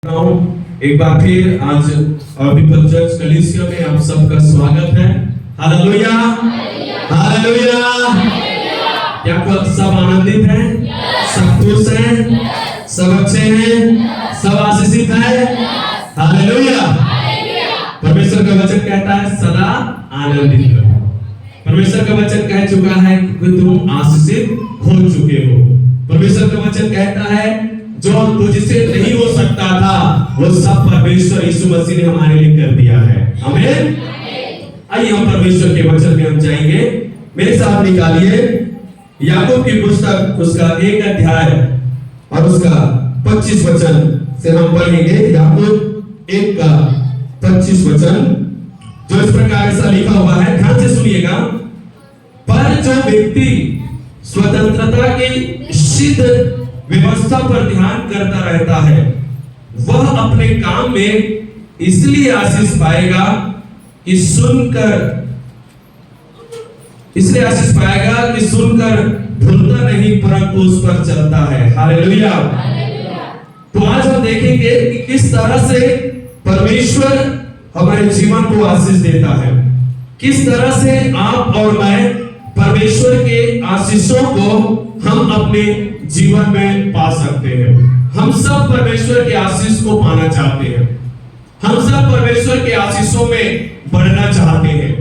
एक बार फिर आज पीपल चर्च कलीसिया में आप सबका स्वागत है। Hallelujah hallelujah. क्या आप सब आनंदित हैं? सब खुश हैं? सब अच्छे हैं? सब आशीषित हैं? हालेलुया। परमेश्वर का वचन कहता है सदा आनंदित रहो। परमेश्वर का वचन कह चुका है कि तुम आशीषित हो चुके हो। परमेश्वर का वचन कहता है जो तुझसे नहीं हो सकता था वो सब परमेश्वर यीशु मसीह ने हमारे लिए कर दिया है। आमीन। आइए हम परमेश्वर के वचन में हम जाएंगे। मेरे साथ निकालिए याकूब की पुस्तक उसका 1 अध्याय और उसका 25 वचन से हम पढ़ेंगे। याकूब 1 का 25 वचन जो इस प्रकार ऐसा लिखा हुआ है, ध्यान से सुनिएगा। पर जो व्यक्ति स्वतंत्रता की सिद्ध व्यवस्था पर ध्यान करता रहता है वह अपने काम में इसलिए आशीष पाएगा कि सुनकर भूलता नहीं परंतु उस पर चलता है। हालेलुया। तो आज हम देखेंगे कि किस तरह से परमेश्वर हमारे जीवन को आशीष देता है, किस तरह से आप और मैं परमेश्वर के आशीषों को हम अपने जीवन में पा सकते हैं। हम सब परमेश्वर के आशीष को पाना चाहते हैं। हम सब परमेश्वर के आशीषों में बढ़ना चाहते हैं।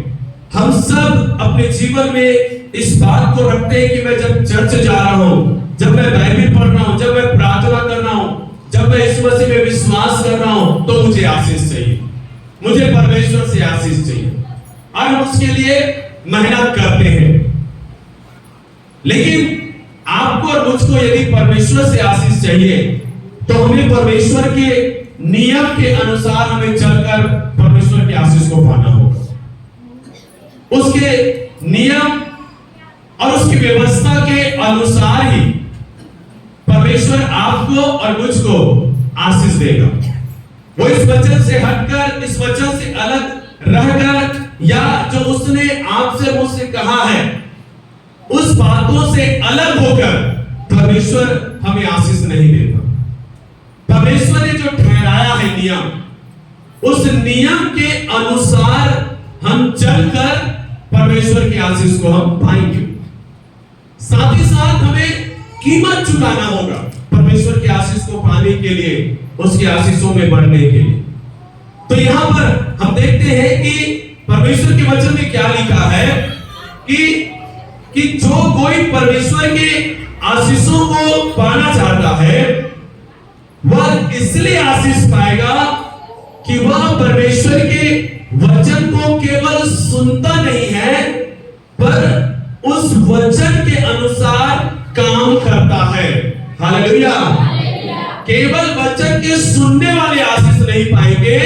हम सब अपने जीवन में इस बात को रखते हैं कि मैं जब चर्च जा रहा हूँ, जब मैं बाइबल पढ़ रहा हूँ, जब मैं प्रार्थना कर रहा हूँ, जब मैं इस मसीह में विश्वास कर रहा हूँ तो मुझे आशीष चाहिए, मुझे परमेश्वर से आशीष चाहिए और हम उसके लिए मेहनत करते हैं। लेकिन आपको और मुझको यदि परमेश्वर से आशीष चाहिए तो हमें परमेश्वर के नियम के अनुसार हमें चलकर परमेश्वर के आशीष को पाना होगा। उसके नियम और उसकी व्यवस्था के अनुसार ही परमेश्वर आपको और मुझको आशीष देगा। वो इस वचन से हटकर, इस वचन से अलग रहकर या जो उसने आपसे मुझसे कहा है उस बातों से अलग होकर परमेश्वर हमें आशीष नहीं देता। परमेश्वर ने जो ठहराया है नियम, उस नियम के अनुसार हम चलकर परमेश्वर के आशीष को हम पाएंगे। साथ ही साथ हमें कीमत चुकाना होगा परमेश्वर के आशीष को पाने के लिए, उसके आशीषों में बढ़ने के लिए। तो यहां पर हम देखते हैं कि परमेश्वर के वचन में क्या लिखा है कि जो कोई परमेश्वर के आशीषों को पाना चाहता है वह इसलिए आशीष पाएगा कि वह परमेश्वर के वचन को केवल सुनता नहीं है पर उस वचन के अनुसार काम करता है। हालेलुया। केवल वचन के सुनने वाले आशीष नहीं पाएंगे,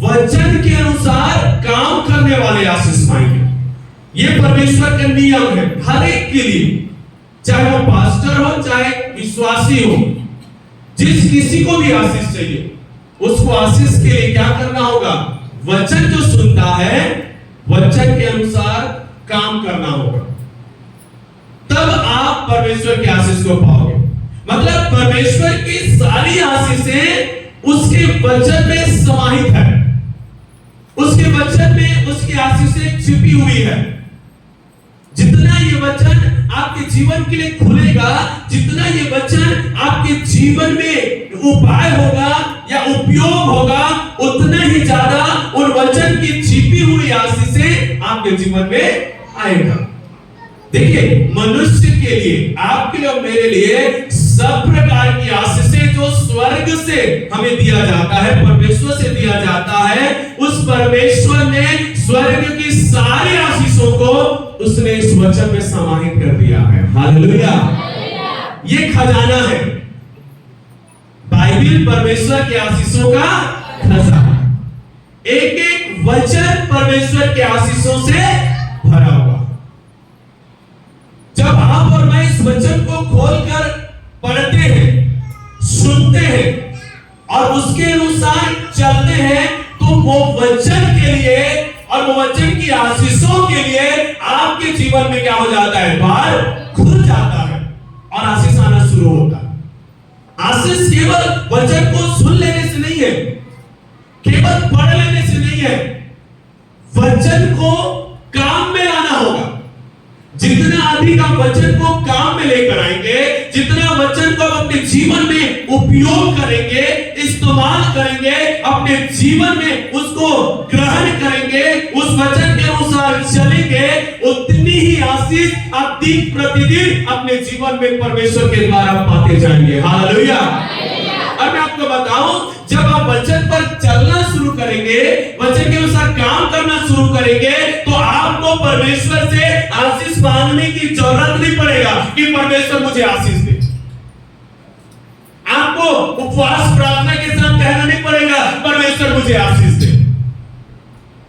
वचन के अनुसार काम करने वाले आशीष पाएंगे। ये परमेश्वर का नियम है हर एक के लिए, चाहे वो पास्टर हो चाहे विश्वासी हो। जिस किसी को भी आशीष चाहिए उसको आशीष के लिए क्या करना होगा? वचन जो सुनता है वचन के अनुसार काम करना होगा, तब आप परमेश्वर के आशीष को पाओगे। मतलब परमेश्वर की सारी आशीषें उसके वचन में समाहित है, उसके वचन में उसकी आशीषें छिपी हुई है। जितना ये वचन आपके जीवन के लिए खुलेगा, जितना ये वचन आपके जीवन में उपाय होगा या उपयोग होगा, उतना ही ज्यादा उन वचन की छिपी हुई आशीषें आपके जीवन में आएगा। देखिए, मनुष्य के लिए, आपके लिए और मेरे लिए सब प्रकार की आशीषें जो स्वर्ग से हमें दिया जाता है, परमेश्वर से दिया जाता है, उस परमेश्वर ने स्वर्ग की सारी आशीषों को उसने इस वचन में समाहित कर दिया है। हालेलुया। ये खजाना है। बाइबल परमेश्वर के आशीषों का खजाना, एक एक वचन परमेश्वर के आशीषों से भरा हुआ। जब आप और मैं इस वचन को खोलकर पढ़ते हैं, सुनते हैं और उसके अनुसार चलते हैं तो वो वचन के लिए और वो वचन की आशीषों के लिए आपके जीवन में क्या हो जाता है? द्वार खुल जाता है और आशीष आना शुरू होता है। आशीष केवल वचन को सुन लेने से नहीं है, केवल पढ़ लेने से नहीं है, वचन को काम में लाना होगा। जितना अधिक आप वचन को काम में लेकर आएंगे, जितना वचन को अपने जीवन में उपयोग करेंगे, इस्तेमाल करेंगे, अपने जीवन में उसको ग्रहण करेंगे, उस वचन के अनुसार चलेंगे, उतनी ही आशीष आप दिन प्रतिदिन अपने जीवन में परमेश्वर के द्वारा पाते जाएंगे। हालेलुया। और मैं आपको बताऊं, जब आप वचन पर चलना शुरू करेंगे, वचन के अनुसार काम करना शुरू करेंगे, तो आपको परमेश्वर से आशीष मांगने की जरूरत नहीं पड़ेगा कि परमेश्वर मुझे आशीष दे। आपको उपवास प्रार्थना के साथ कहना नहीं पड़ेगा परमेश्वर मुझे आशीष दे,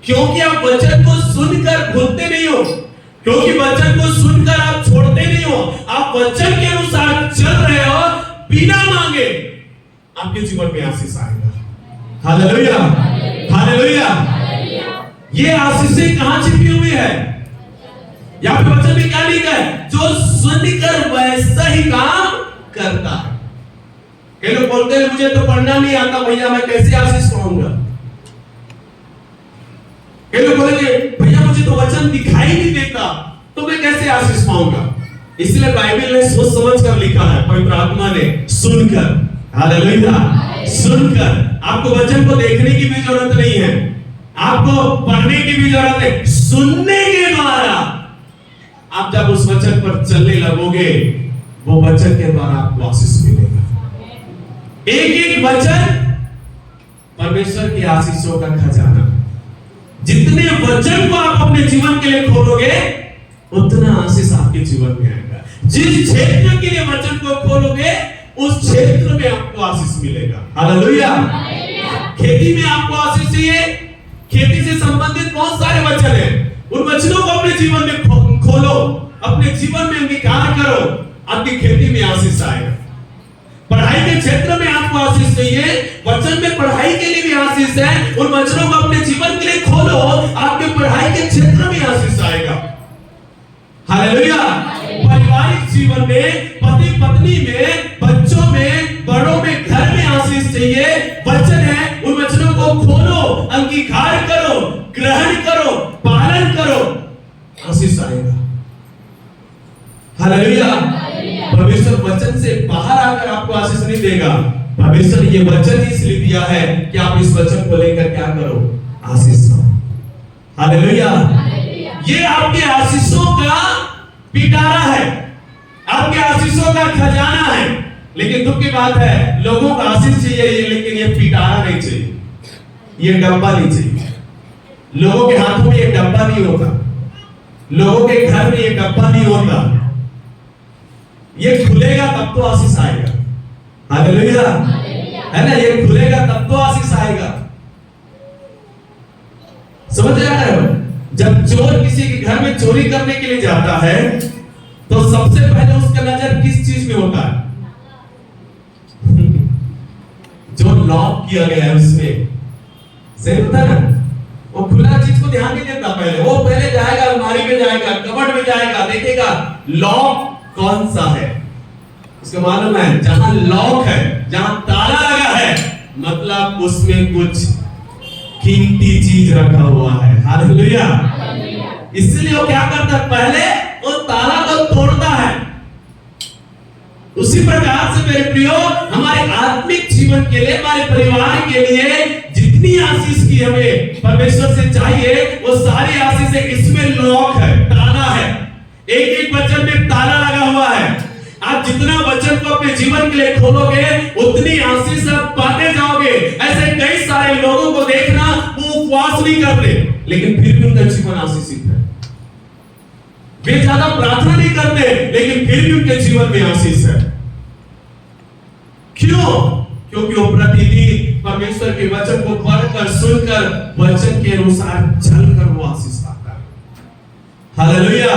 क्योंकि आप वचन को सुनकर भूलते नहीं हो, क्योंकि वचन को सुनकर आप छोड़ते नहीं हो। आप वचन के अनुसार चल रहे हो, बिना मांगे आपके जीवन में आशीष आएगा। Hallelujah, hallelujah. ये आशीषें कहां छिपी हुई है? यहाँ पे वचन में क्या लिखा है? जो सुनकर वैसा ही काम करता है। कई लोग बोलते हैं मुझे तो पढ़ना नहीं आता भैया, मैं कैसे आशीष पाऊंगा? कई लोग बोलेंगे भैया मुझे तो वचन दिखाई नहीं देता, तो मैं कैसे आशीष पाऊंगा? इसलिए बाइबल ने सोच समझ कर लिखा है, पवित्र आत्मा ने सुनकर। हालेलुया। सुनकर, आपको वचन को देखने की भी जरूरत नहीं है, आपको पढ़ने की भी जरूरत है। सुनने के द्वारा आप जब उस वचन पर चलने लगोगे, वो वचन के द्वारा आपको आशीष मिलेगा। एक एक वचन परमेश्वर की आशीषों का खजाना। जितने वचन को आप अपने जीवन के लिए खोलोगे, उतना आशीष आपके जीवन में आएगा। जिस क्षेत्र के लिए वचन को खोलोगे, उस क्षेत्र में आपको आशीष मिलेगा। हालेलुया। खेती में आपको आशीष चाहिए, खेती से संबंधित बहुत सारे वचन हैं, उन वचनों को अपने जीवन में खोलो, अपने जीवन में अंगीकार करो, आपकी खेती में आशीष आएगा। पढ़ाई के क्षेत्र में आपको आशीष चाहिए, वचन में पढ़ाई के लिए भी आशीष है, उन वचनों को अपने जीवन के लिए खोलो, आपके पढ़ाई के क्षेत्र में आशीष आएगा। हालेलुया। पारिवारिक जीवन में, पति पत्नी में, बच्चों में, बड़ों में, घर में आशीष चाहिए। वचन है, उन वचनों को खोलो, अंगीकार करो, ग्रहण करो, पालन करो, आशीष आएगा। हालेलुया। परमेश्वर वचन से बाहर आकर आपको आशीष नहीं देगा। परमेश्वर ये वचन इसलिए दिया है कि आप इस वचन को लेकर क्या करो? आशीष पाओ। हालेलुया। ये आपके आशीषों का पिटारा है, आपके आशीषों का खजाना है। लेकिन दुख की बात है, लोगों को आशीष चाहिए, लेकिन ये पिटारा नहीं चाहिए, ये डब्बा नहीं चाहिए। लोगों के हाथों में ये डब्बा नहीं होता, लोगों के घर में ये डब्बा नहीं होता। ये खुलेगा तब तो आशीष आएगा। हालेलुया, है ना? ये खुलेगा तब तो आशीष आएगा। समझ आ रहा है? जब चोर किसी के घर में चोरी करने के लिए जाता है, तो सबसे पहले उसका नजर किस चीज में होता है? जो लॉक किया गया है उसमें। सही होता है ना? वो खुला चीज को ध्यान नहीं देता पहले, वो पहले जाएगा अलमारी में, जाएगा कबर्ड में, जाएगा देखेगा लॉक कौन सा है। उसको मालूम है जहां लॉक है, जहां ताला लगा है, मतलब उसमें कुछ कीमती चीज रखा हुआ है। हालेलुया। इसलिए वो क्या करता है? पहले वो ताला को तोड़ता है। उसी प्रकार से मेरे प्रियो, हमारे आत्मिक जीवन के लिए, हमारे परिवार के लिए जितनी आशीष की हमें परमेश्वर से चाहिए, वो सारी आशीषें इसमें लॉक है, ताला है। एक एक वचन में ताला लगा हुआ है। आप जितना वचन को अपने जीवन के लिए खोलोगे, उतनी आशीष आप पाते जाओगे। ऐसे कई सारे लोगों को देखना, वो उपवास नहीं करते, लेकिन फिर भी उनका जीवन आशीषित है। वे ज्यादा प्रार्थना नहीं करते, लेकिन फिर भी उनके जीवन में आशीष है। क्यों? क्योंकि वो प्रतिदिन परमेश्वर के वचन को पढ़कर, सुनकर, वचन के अनुसार चलकर वो आशीष पाता है। हालेलुया।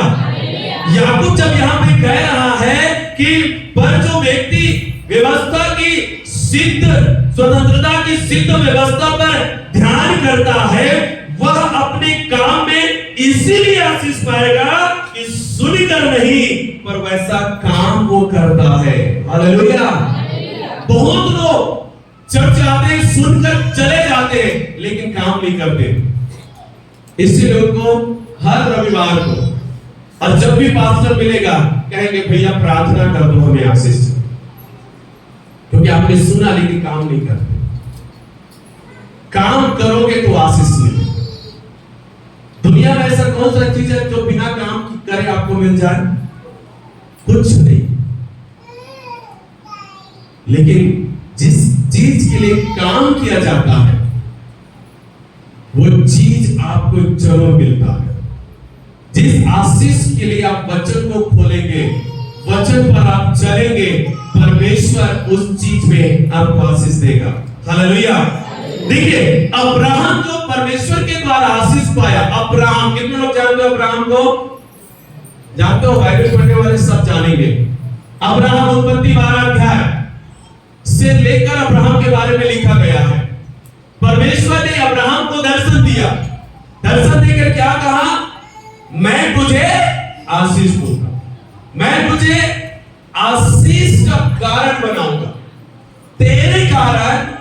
याकूब जब यहां पे कह रहा है कि पर जो व्यक्ति व्यवस्था की सिद्ध, स्वतंत्रता की सिद्ध व्यवस्था पर ध्यान करता है, वह अपने काम में इसीलिए आशीष पाएगा कि सुनकर नहीं, पर वैसा काम वो करता है। हालेलुया। बहुत लोग चर्च आते हैं, सुनकर चले जाते हैं, लेकिन काम नहीं करते। इसी लोग को हर रविवार को और जब भी पास्टर मिलेगा कहेंगे भैया प्रार्थना कर दो हमें आशीष, क्योंकि आपने सुना लेकिन काम नहीं करते। काम करोगे तो आशीष मिलेगी। दुनिया में ऐसा कौन सा चीज है जो बिना काम करे आपको मिल जाए? कुछ नहीं। लेकिन जिस चीज के लिए काम किया जाता है वो चीज आपको जरूर मिलता है। जिस आशीष के लिए आप वचन को खोलेंगे, वचन पर आप चलेंगे, परमेश्वर उस चीज में आपको आशीष देगा। हालेलुया। देखिए अब्राहम जो परमेश्वर के द्वारा आशीष पाया, अब्राहम, कितने लोग जानते हो अब्राहम को? जानते हो, बाइबल पढ़ने वाले सब जानेंगे। अब्राहम उत्पत्ति 12 अध्याय से लेकर अब्राहम के बारे में लिखा गया है। परमेश्वर ने अब्राहम को दर्शन दिया। दर्शन देकर क्या कहा? मैं तुझे आशीष दूंगा, मैं तुझे आशीष का कारण बनाऊंगा, तेरे कारण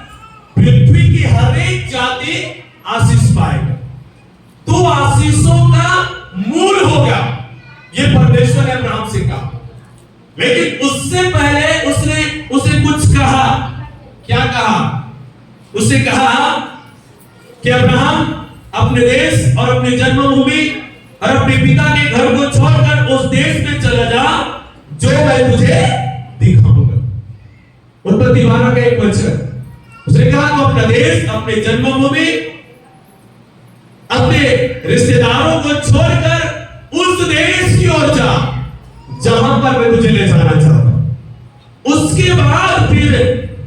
पृथ्वी की हर एक जाति आशीष पाएगा, तू आशीषों का मूल होगा। ये परमेश्वर ने अब्राहम से कहा। लेकिन उससे पहले उसने उसे कुछ कहा। क्या कहा? उसे कहा कि अब्राहम अपने देश और अपनी जन्मभूमि और अपने पिता के घर को छोड़कर उस देश में चला जा जो मैं तुझे दिखाऊंगा। उत्पत्ति 12 का एक वचन। उसने कहा तो अपना देश, अपने जन्मभूमि, अपने रिश्तेदारों को छोड़कर उस देश की ओर जा जहां पर मैं तुझे ले जाना चाहता हूं। उसके बाद फिर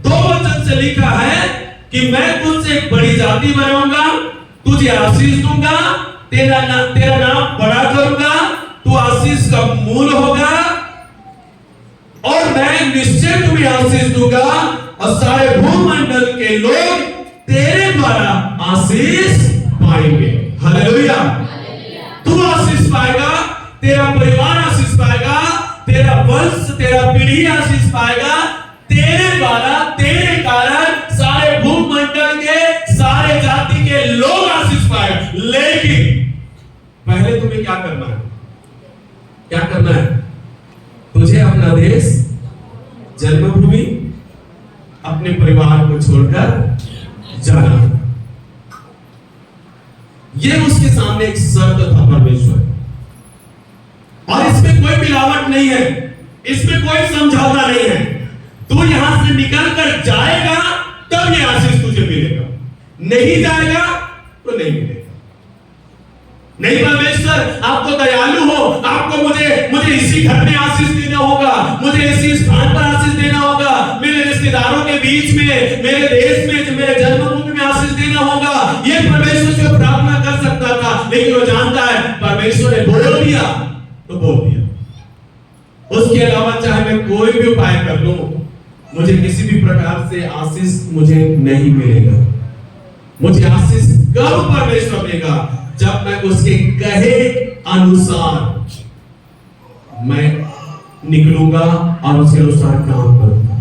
2 वचन से लिखा है कि मैं तुझसे एक बड़ी जाति बनाऊंगा, तुझे आशीष दूंगा, तेरा नाम बड़ा करूंगा, तू आशीष का मूल होगा और मैं निश्चय तुम्हें आशीष दूंगा और सारे भूमंडल के लोग तेरे द्वारा आशीष पाएंगे। हालेलुया। तू आशीष पाएगा, तेरा परिवार आशीष पाएगा, तेरा वंश, तेरा पीढ़ी आशीष पाएगा, तेरे द्वारा, तेरे कारण सारे भूमंडल के सारे जाति के लोग आशीष पाएगा। लेकिन पहले तुम्हें क्या करना है? क्या करना है? तुझे अपना देश, जन्मभूमि, अपने परिवार को छोड़कर जाना। ये उसके सामने एक शर्त था परमेश्वर, और इसमें कोई मिलावट नहीं है, इसमें कोई समझौता नहीं है। तू यहां से निकल कर जाएगा तब ये आशीष तुझे मिलेगा, नहीं जाएगा तो नहीं मिलेगा। नहीं परमेश्वर आपको दयालु हो, आपको मुझे इसी घर में आशीष देना होगा, मुझे इसी स्थान पर आशीष देना होगा, मेरे रिश्तेदारों के बीच में, मेरे देश में, मेरे जन्मभूमि में आशीष देना होगा। ये परमेश्वर से प्रार्थना कर सकता था, लेकिन वो जानता है परमेश्वर ने बोल दिया तो बोल दिया। उसके अलावा चाहे मैं कोई भी उपाय कर लूं, मुझे किसी भी प्रकार से आशीष मुझे नहीं मिलेगा। मुझे आशीष कब परमेश्वर देगा? जब मैं उसके कहे अनुसार मैं निकलूंगा और उसके अनुसार काम करूंगा।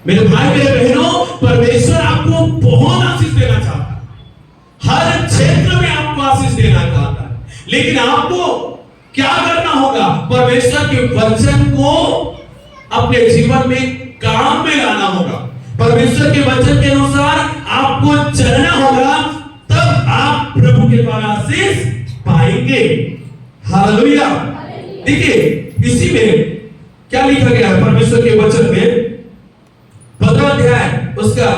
मेरे भाई, मेरे बहनों, परमेश्वर आपको बहुत आशीष देना चाहता है, हर क्षेत्र में आपको आशीष देना चाहता है, लेकिन आपको क्या करना होगा? परमेश्वर के वचन को अपने जीवन में काम में लाना होगा। परमेश्वर के वचन के अनुसार आपको चलना होगा, तब आप प्रभु के द्वारा आशीष पाएंगे। हालेलुया। देखिए इसी में क्या लिखा गया है परमेश्वर के वचन में, 15 अध्याय उसका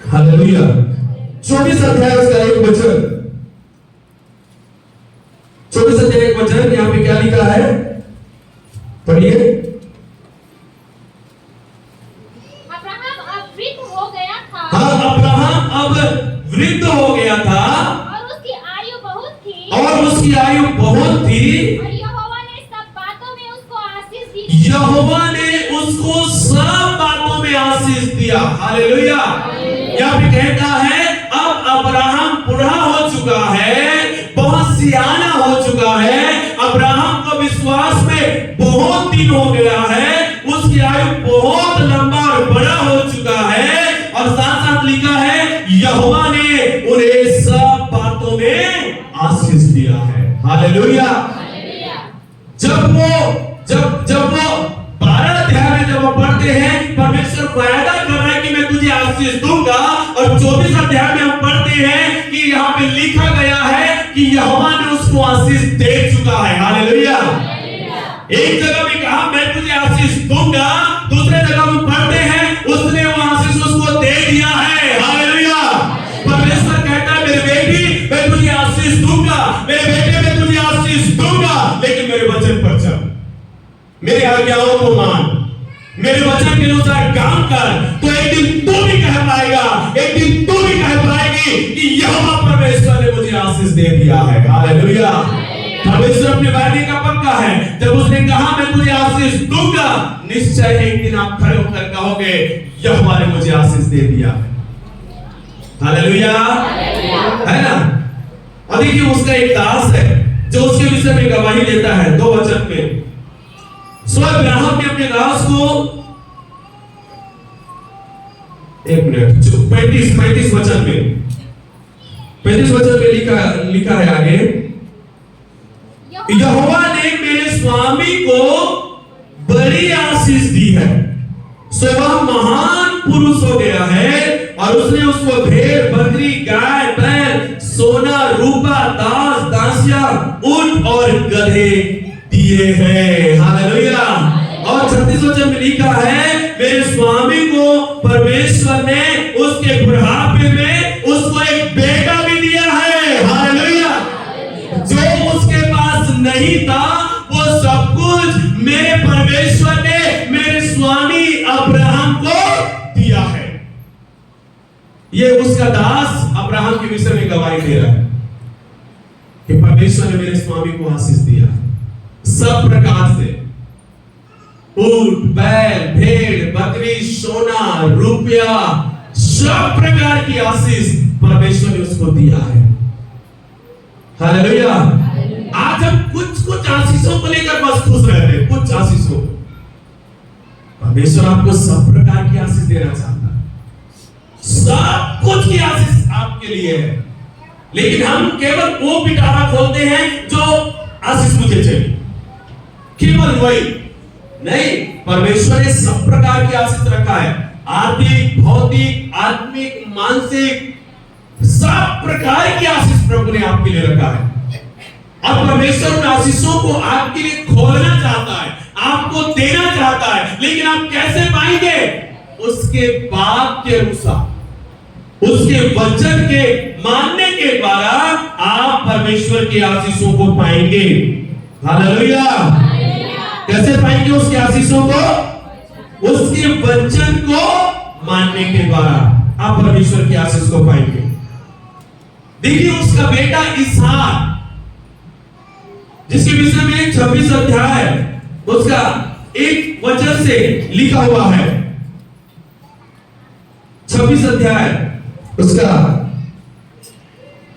हालेलुया 24 अध्याय उसका एक वचन, 24 अध्याय एक वचन, यहां पे क्या लिखा है? पढ़िए। अब्राहम अब वृद्ध हो गया था। हाँ, अब्राहम अब वृद्ध हो गया था और उसकी आयु बहुत थी। और उसकी आयु बहुत थी। और यहोवा ने सब बातों में उसको आशीष दी। यहोवा ने उसको सब बातों में आशीष दिया। हालेलुया। यहाँ पे कहता है अब अब्राहम बूढ़ा हो चुका है, बहुत दिन हो गया है, उसकी आयु बहुत लंबा और बड़ा हो चुका है, और साथ साथ लिखा है यहोवा ने उन्हें सब बातों में आशीष दिया है। हालेलुया। जब वो 12 अध्याय में जब वो पढ़ते हैं, परमेश्वर वायदा कर रहा है कि मैं तुझे आशीष दूंगा, और 24 अध्याय में हम पढ़ते हैं कि यहाँ पे लिखा गया है कि यहोवा ने उसको आशीष दे चुका है। हालेलुया। एक जगह में कहा मैं तुझे आशीष दूंगा, दूसरे जगह में पढ़ते हैं उसने वो आशीष उसको दे दिया है। हालेलुया। परमेश्वर कहता है मेरे बेटी मैं तुझे आशीष दूंगा, मेरे बेटे मैं तुझे आशीष दूंगा, लेकिन मेरे वचन पर चल, मेरे आज्ञाओं को मान, मेरे वचन के अनुसार काम कर, तो एक दिन तू भी कह पाएगा, एक दिन तू भी कह पाएगी कि यहोवा परमेश्वर ने मुझे आशीष दे दिया है। हालेलुया। परमेश्वर अपने वायदे का पक्का है। जब उसने कहा मैं तुझे आशीष दूंगा, निश्चय एक दिन आप खड़े होकर कहोगे यहोवा ने मुझे आशीष दे दिया है। हालेलुया। है ना। और देखिए उसका एक दास है जो उसके विषय में गवाही देता है 2 वचन में। सो अब्राहम ने अपने दास को 1 मिनट 35 वचन में 35 वचन में लिखा है आगे, यहोवा ने मेरे स्वामी को बड़ी आशीष दी है, सो वह महान पुरुष हो गया है, और उसने उसको भेड़ बकरी गाय बैल सोना रूपा दास दासिया ऊंट और गधे दिए हैं। हालेलुया। और 36 वचन में लिखा है मेरे स्वामी को परमेश्वर ने उसके बुढ़ापे में उसको एक बेटा भी दिया है। हालेलुया। जो उसके पास नहीं था वो सब कुछ मेरे परमेश्वर ने मेरे स्वामी अब्राहम को दिया है। ये उसका दास अब्राहम के विषय में गवाही दे रहा है कि परमेश्वर ने मेरे स्वामी को आशीष दिया है, सब प्रकार से ऊंट बैल भेड़ बकरी सोना रुपया, सब प्रकार की आशीष परमेश्वर ने उसको दिया है। हालेलुया। आज हम कुछ आशीषों को लेकर बस खुश रहते हैं, कुछ आशीषों। परमेश्वर आपको सब प्रकार की आशीष देना चाहता है, सब कुछ की आशीष आपके लिए है, लेकिन हम केवल वो पिटारा खोलते हैं जो आशीष मुझे चाहिए, केवल वही नहीं। परमेश्वर ने सब प्रकार की आशीष रखा है, आर्थिक भौतिक आत्मिक मानसिक, सब प्रकार की आशीष प्रभु ने आपके लिए रखा है। और परमेश्वर उन आशीषों को आपके लिए खोलना चाहता है, आपको देना चाहता है, लेकिन आप कैसे पाएंगे? उसके बात के अनुसार, उसके वचन के मानने के द्वारा आप परमेश्वर की आशीषों को पाएंगे। हालेलुया। कैसे पाएंगे उसकी आशीषों को? उसके वचन को मानने के द्वारा आप परमेश्वर की आशीष को पाएंगे। देखिए उसका बेटा इसहाक, जिसके विषय में 26 अध्याय उसका 1 वचन से लिखा हुआ है। 26 अध्याय उसका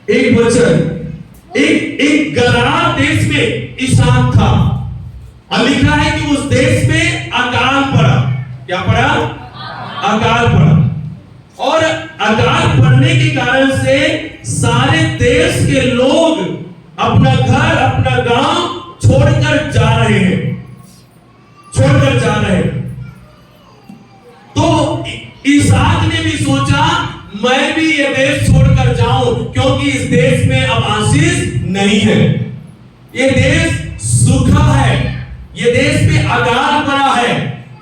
1 वचन, एक गरार देश में इसहाक था, और लिखा है कि उस देश में अकाल पड़ा। क्या पड़ा? अकाल पड़ा। और अकाल पड़ने के कारण से सारे देश के लोग अपना घर अपना गांव छोड़कर जा रहे हैं, तो इसहाक ने भी सोचा मैं भी ये देश छोड़कर जाऊं, क्योंकि इस देश में अब आशीष नहीं है, ये देश सूखा है, ये देश में अकाल पड़ा है,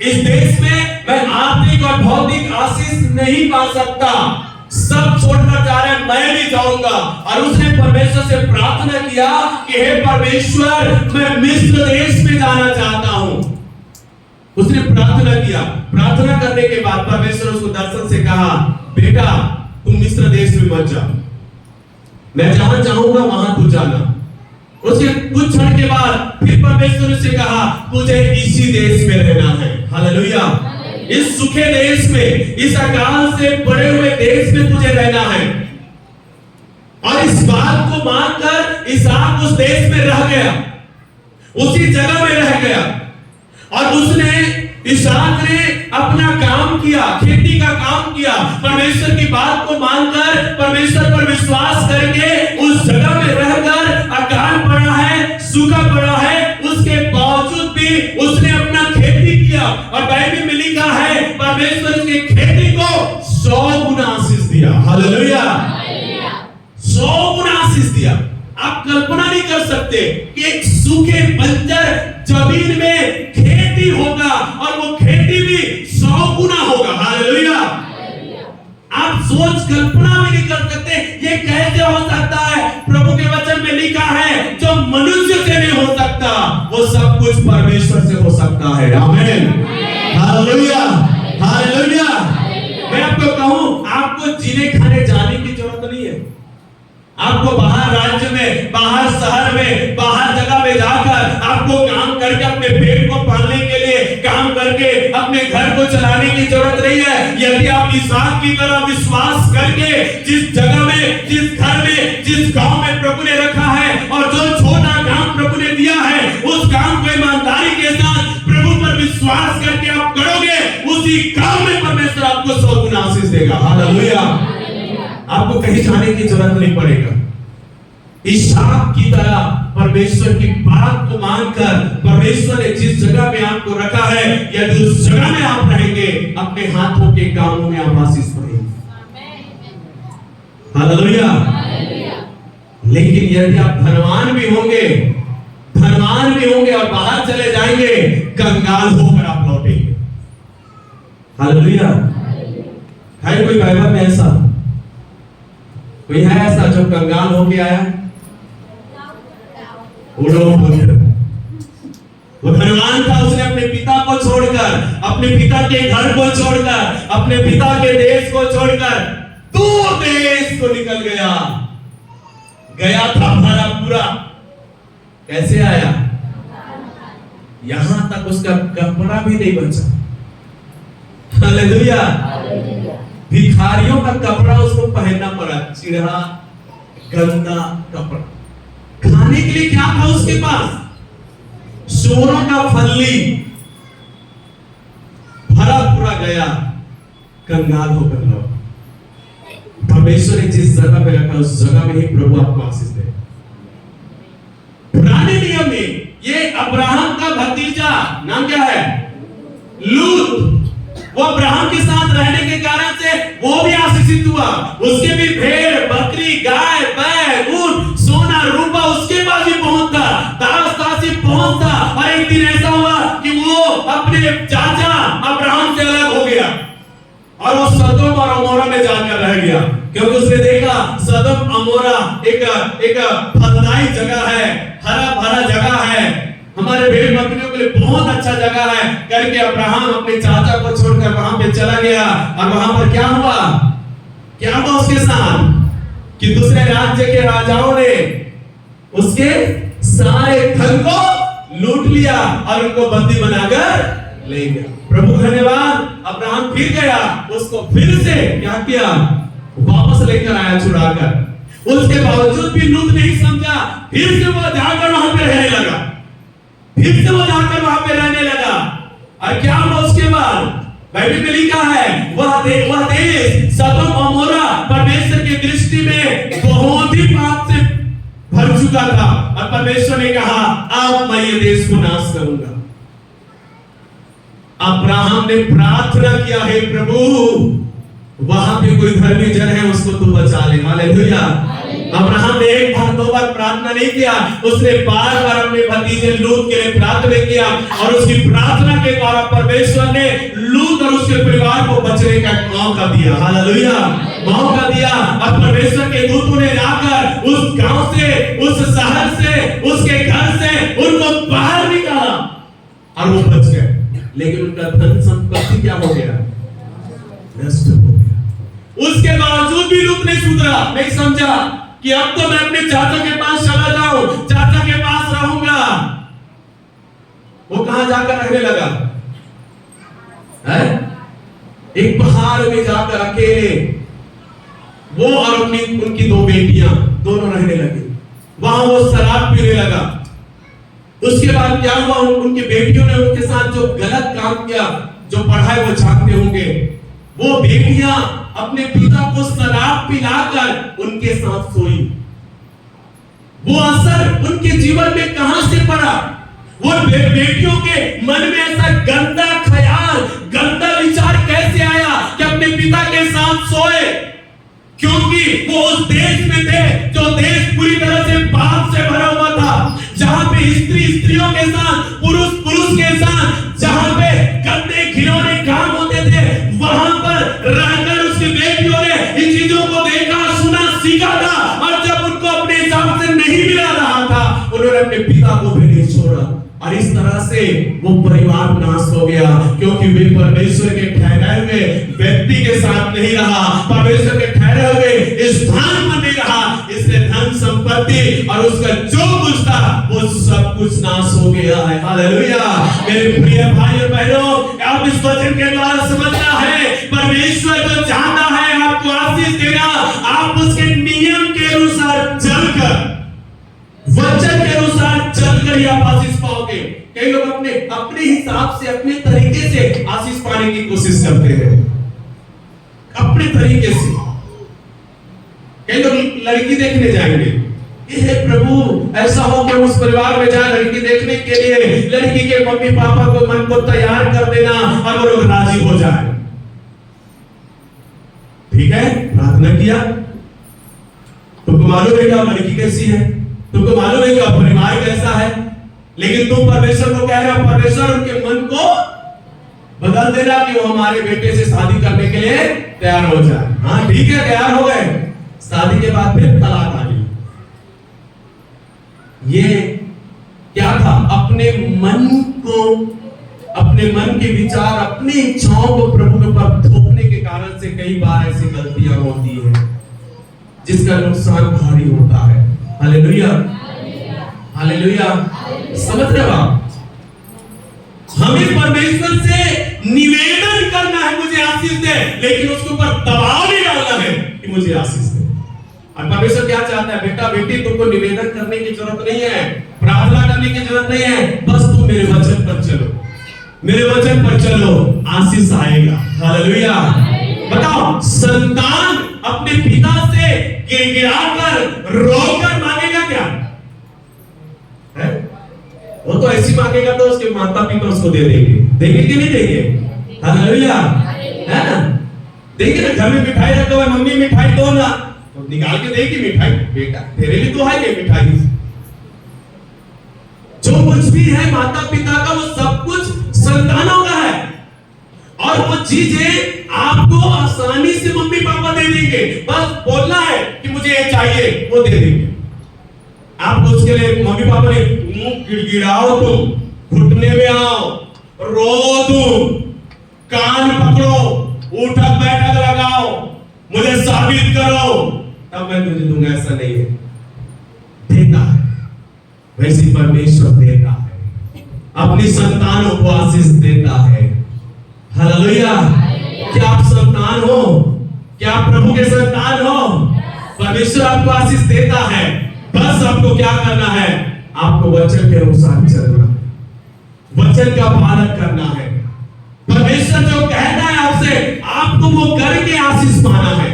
इस देश में मैं आर्थिक और भौतिक आशीष नहीं पा सकता, सब छोड़कर जा रहे हैं, मैं भी जाऊंगा। और उसने परमेश्वर से प्रार्थना किया कि हे परमेश्वर मैं मिस्र देश में जाना चाहता हूं। उसने प्रार्थना किया, प्रार्थना करने के बाद परमेश्वर उसको दर्शन से कहा बेटा तुम मिस्र देश में मत जाओ, मैं जहां चाहूंगा वहां तू जाना। उसके कुछ क्षण के बाद फिर परमेश्वर से कहा तुझे इसी देश में रहना है। हालेलुया। इस सूखे देश में, इस अकाल से पड़े हुए देश में तुझे रहना है। और इस बात को मानकर इसहाक उस देश में रह गया, उसी जगह में रह गया। और उसने इसहाक ने अपना काम किया, खेती का काम किया, परमेश्वर की बात को मानकर, परमेश्वर पर विश्वास करके उस जगह में रहकर अकाल पड़ा है, सूखा पड़ा है, उसके बावजूद भी उसने अपना खेती किया। और बाइबल में लिखा है परमेश्वर उसकी खेती को 100 गुना आशीष दिया। हालेलुया, 100 गुना आशीष दिया। आप कल्पना नहीं कर सकते कि एक सूखे बंजर जमीन में खेती होगा और वो खेती भी 100 गुना होगा। हालेलुया, आप सोच कल्पना भी नहीं कर सकते ये कैसे हो सकता है। प्रभु के वचन में लिखा है जो मनुष्य से नहीं हो सकता वो सब कुछ परमेश्वर से हो सकता है। आमीन, हालेलुया, हालेलुया। मैं आपको कहूं, आपको जीने खाने जाने की जरूरत नहीं है। आपको बाहर राज्य में, बाहर शहर में, बाहर जगह में जाकर आपको काम करके अपने पेट को पालने के लिए काम करके अपने घर को चलाने की जरूरत नहीं है। यदि आप इसहाक की तरह विश्वास करके जिस जगह में, जिस घर में, जिस गांव में प्रभु ने रखा है और जो छोटा काम प्रभु ने दिया है उस काम को ईमानदारी के साथ प्रभु पर विश्वास करके आप करोगे, उसी काम में परमेश्वर आपको 100 गुना आशीष देगा। हालेलुया, आपको कहीं जाने की जरूरत नहीं पड़ेगा। इसहाक की तरह परमेश्वर की बात को मानकर परमेश्वर ने जिस जगह में आपको रखा है, यदि उस जगह में आप रहेंगे, अपने हाथों के कामों में आप आशीष पाएंगे। हालेलुया। लेकिन यदि आप धनवान भी होंगे और बाहर चले जाएंगे, कंगाल होकर आप लौटेंगे। हालेलुया। है कोई बाइबल में ऐसा? कोई है ऐसा जो कंगाल होके आया? वो धनवान था, उसने अपने पिता को छोड़कर, अपने पिता के घर को छोड़कर, अपने पिता के देश को छोड़कर दूर देश को निकल गया था भरा पूरा। कैसे आया? यहां तक उसका कपड़ा भी नहीं बचा। हालेलुया। भिखारियों का कपड़ा उसको पहनना पड़ा, चिढ़ा गंदा कपड़ा। खाने के लिए क्या था उसके पास? सोरों का फल्ली, भरा पूरा गया, कंगाल होकर लौटा। परमेश्वर ने जिस जगह पे रखा उस जगह में ही प्रभु आपको आशीष दे। पुराने नियम में ये अब्राहम का भतीजा, नाम क्या है? लूत। वो अब्राहम के साथ रहने के कारण से वो भी आशीषित हुआ। उसके भी भेड़, बकरी, गाय, बैल, ऊंट, सोना, रूपा उसके पास भी पहुंच था, दास-दासी पहुंच था। और एक दिन ऐसा हुआ कि वो अपने चाचा अब्राहम से अलग हो गया और वो सदोम और अमोरा में जाकर रह गया, क्योंकि उसने देखा सदोम अमोरा एक फलदायी जगह है, हरा भरा जगह है, हमारे भेड़ बकरियों के लिए बहुत अच्छा जगह है करके अब्राहम अपने चाचा को छोड़कर वहां पे चला गया। और वहां पर क्या हुआ उसके साथ कि दूसरे राज्य के राजाओं ने उसके सारे धन को लूट लिया और उनको बंदी बनाकर ले गया। प्रभु धन्यवाद, अब्राहम फिर गया, उसको फिर से क्या किया? वापस लेकर आया छुड़ाकर। उसके बावजूद भी लूत नहीं समझा, फिर से वो जाकर वहां पे रहने लगा, और क्या हुआ उसके बाद? बाइबल में लिखा है वह देश सदोम अमोरा परमेश्वर की दृष्टि में बहुत ही पाप से भर चुका था और परमेश्वर ने कहा अब मैं ये देश को नाश करूंगा। अब्राहम ने प्रार्थना किया, हे प्रभु वहां पे कोई धर्मी जन है उसको तू बचा ले। हालेलुया। अब्राहम ने एक बार दो बार प्रार्थना नहीं किया, उसने बार बार अपने भतीजे लूत के लिए प्रार्थना किया और उसकी प्रार्थना के द्वारा परमेश्वर ने लूत और उसके परिवार को बचने का मौका दिया। हालेलुया, मौका दिया। और परमेश्वर के दूतों ने जाकर उस गांव से, उस शहर से, उसके घर से उनको बाहर निकाला और वो बच गए। लेकिन उनका धन संपत्ति क्या हो गया? नष्ट हो गया। उसके बावजूद भी लूत नहीं सुधरा, नहीं समझा कि अब तो मैं अपने चाचा के पास चला जाऊं, चाचा के पास रहूंगा। वो कहां जाकर रहने लगा? है? एक पहाड़ में जाकर अकेले वो और उनकी दो बेटियां दोनों रहने लगे। वहां वो शराब पीने लगा उसके बाद क्या हुआ, उनकी बेटियों ने उनके साथ जो गलत काम किया, जो पढ़ा है वो जानते होंगे, वो बेटियां अपने पिता को शराब पिलाकर उनके साथ सोई। वो असर उनके जीवन में कहां से पड़ा? वो बेटियों के मन में ऐसा गंदा ख्याल, गंदा विचार कैसे आया कि अपने पिता के साथ सोए? क्योंकि वो उस देश में थे जो देश पूरी तरह से पाप से भरा हुआ था, जहां पे स्त्री स्त्रियों के साथ, पुरुष पुरुष के साथ, जहां पे गंदे खिलौने काम होते थे, वहां पर रहकर उसकी बेटियों ने इन चीजों को देखा, सुना, सीखा था। और जब उनको अपने हिसाब से नहीं मिला रहा था, उन्होंने अपने पिता को भी नहीं छोड़ा। और इस तरह से वो परिवार नाश हो गया, क्योंकि वे परमेश्वर के ठहराए हुए व्यक्ति के साथ नहीं रहा, परमेश्वर के ठहरे हुए स्थान पर नहीं रहा। इसलिए धन संपत्ति और उसका जो कुछ था वो सब कुछ नाश हो गया है। हालेलुया। मेरे प्रिय भाई और बहनों, आप इस वचन के द्वारा समझना है, परमेश्वर जो चाहता है आपको आशीष देना, आप उसके नियम के अनुसार चलकर, वचन के अनुसार चलकर ही आप आशीष पाओगे। कई लोग अपने हिसाब से, अपने तरीके से आशीष पाने की कोशिश करते हैं, अपने तरीके से। कई लोग लड़की देखने जाएंगे, हे प्रभु ऐसा हो कि उस परिवार में जाए लड़की देखने के लिए, लड़की के मम्मी पापा को मन को तैयार कर देना और वो लोग राजी हो जाए। ठीक है, प्रार्थना किया, तुमको मालूम है क्या लड़की कैसी है, तुमको मालूम है क्या परिवार कैसा है, लेकिन तुम परमेश्वर को कह रहे हो परमेश्वर उनके मन को बदल देना कि वो हमारे बेटे से शादी करने के लिए तैयार हो जाए। हाँ ठीक है, तैयार हो गए, शादी के बाद फिर तलाक आ गई। ये क्या था? अपने मन को, अपने मन के विचार, अपनी इच्छाओं को प्रभु के ऊपर थोपने के कारण से कई बार ऐसी गलतियां होती है जिसका नुकसान भारी होता है। Hallelujah, hallelujah. समझ रहे हो आप? हमें परमेश्वर से निवेदन करना है मुझे आशीष दे, लेकिन उसके ऊपर दबाव नहीं डालना है कि मुझे आशीष दे। और परमेश्वर क्या चाहता है? बेटा बेटी, तुमको निवेदन करने की जरूरत नहीं है, प्रार्थना करने की जरूरत नहीं है, बस तुम मेरे वचन पर चलो, मेरे वचन पर चलो, आशीष आएगा। हालेलुया। बताओ, संतान अपने पिता से गिड़गिड़ाकर रोकर मांगेगा क्या? है? वो तो ऐसी मांगेगा तो उसके माता पिता उसको दे देंगे, देंगे कि नहीं देंगे? हालेलुया, है ना? देंगे ना। घर में मिठाई रखा हुआ है, मम्मी मिठाई दो ना, तो निकाल के देगी मिठाई, बेटा तेरे लिए तो है ये मिठाई। जो कुछ भी है माता पिता का, वो सब कुछ संतानों का है, और वो चीजें आपको आसानी से मम्मी पापा दे देंगे। बस बोलना है कि मुझे ये चाहिए, वो दे देंगे आपको। उसके लिए मम्मी पापा ने गिड़गिड़ाओ, तुम घुटने में आओ, रो, तुम कान पकड़ो, उठक बैठक लगाओ, मुझे साबित करो, तब मैं तुझे दूंगा। ऐसा नहीं है, देता है वैसे परमेश्वर देता है, अपनी संतानों को आशीष देता है। हालेलुया। क्या आप संतान हो? क्या आप प्रभु के संतान हो? परमेश्वर आपको आशीष देता है, बस आपको क्या करना है? आपको वचन के अनुसार चलना, वचन का पालन करना है। परमेश्वर जो कहता है आपसे, आपको वो करके आशीष पाना है।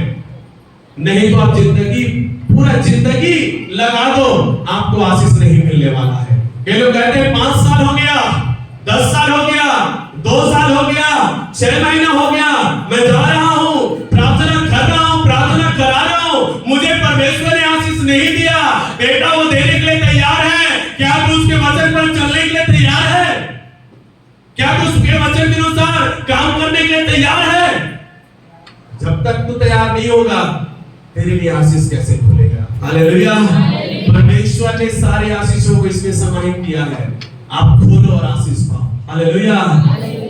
नहीं तो आप जिंदगी, पूरा जिंदगी लगा दो, आपको आशीष नहीं मिलने वाला है। ये लोग कहते हैं 5 साल हो गया, 10 साल हो गया, 2 साल हो गया, 6 महीना हो गया, मैं जा रहा हूं, प्रार्थना कर रहा हूं, प्रार्थना करा रहा हूं, मुझे परमेश्वर ने आशीष नहीं दिया। बेटा वो देने के लिए तैयार है, क्या तू उसके वचन पर चलने के लिए तैयार है? क्या तू उसके वचन के अनुसार काम करने के लिए तैयार है? जब तक तू तैयार नहीं होगा, तेरे लिए आशीष कैसे खुलेगा? हालेलुया। परमेश्वर ने सारे आशीषों को इसमें समाहित किया है। आप खोलो और आशीष पाओ। हालेलुया।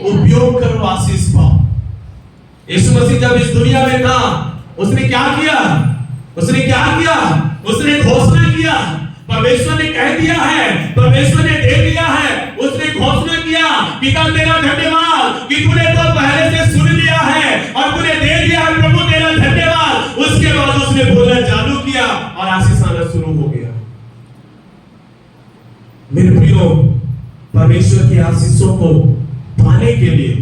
उपयोग करो, आशीष पाओ। यीशु मसीह जब इस दुनिया में था, उसने क्या किया? उसने क्या किया? उसने घोषणा किया। परमेश्वर ने कह दिया है, परमेश्वर ने दे दिया है, उसने घोषणा किया, पिता तेरा धन्यवाद कि तूने तो पहले से सुन लिया है और तूने दे दिया है, प्रभु तेरा धन्यवाद। उसके बाद उसने बोलना चालू किया और आशीष आना शुरू हो गया। मेरे प्रियो, परमेश्वर की आशीषों को पाने के लिए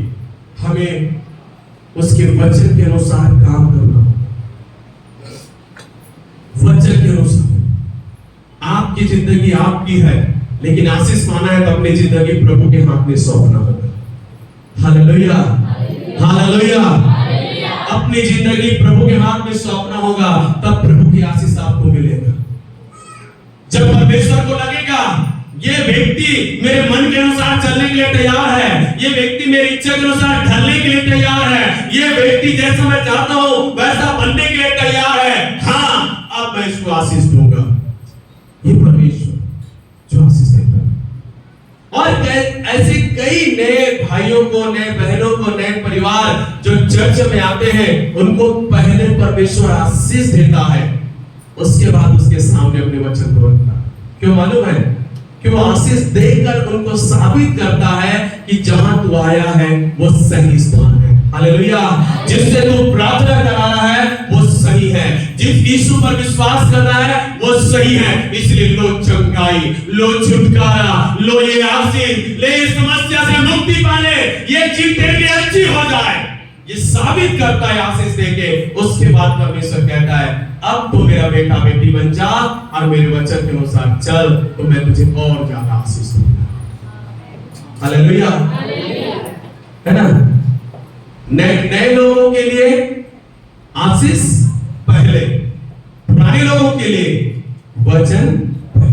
हमें उसके वचन के अनुसार काम करना। वचन के अनुसार आपकी जिंदगी आपकी है, लेकिन आशीष पाना है तो अपनी जिंदगी प्रभु के हाथ में सौंपना होगा। Hallelujah, hallelujah. अपनी जिंदगी प्रभु के हाथ में सौंपना होगा, तब प्रभु की आशीष आपको मिलेगा। जब परमेश्वर को लगेगा ये व्यक्ति मेरे मन के अनुसार चलने के लिए तैयार है, ये व्यक्ति मेरी इच्छा के अनुसार ढलने के लिए तैयार है, ये व्यक्ति जैसा मैं चाहता हूं वैसा बनने के लिए तैयार है, हाँ अब मैं इसको आशीष दूंगा। ये परमेश्वर जो आशीष देता है। और ऐसे कई नए भाइयों को, नए बहनों को, नए परिवार जो चर्च में आते हैं, उनको पहले परमेश्वर आशीष देता है, उसके बाद उसके सामने अपने वचन को रखता है। क्यों मालूम है? कि वो आशीष देकर उनको साबित करता है कि जहां तू आया है वो सही स्थान है। हालेलुया। जिससे तू प्रार्थना कर रहा है वो सही है, जिस यीशु पर विश्वास कर रहा है वो सही है। इसलिए लो चंगाई, लो छुटकारा, लो ये आशीष, ले इस समस्या से मुक्ति पाले, ये चीज तेरे लिए अच्छी हो जाए, ये साबित करता है आशीष देके। उसके बाद परमेश्वर कहता है अब तो मेरा बेटा बेटी बन जा और मेरे वचन के अनुसार चल, तो मैं तुझे और ज्यादा आशीष दूंगा। हालेलुया, है ना? नए लोगों के लिए आशीष पहले, पुराने लोगों के लिए वचन पहले।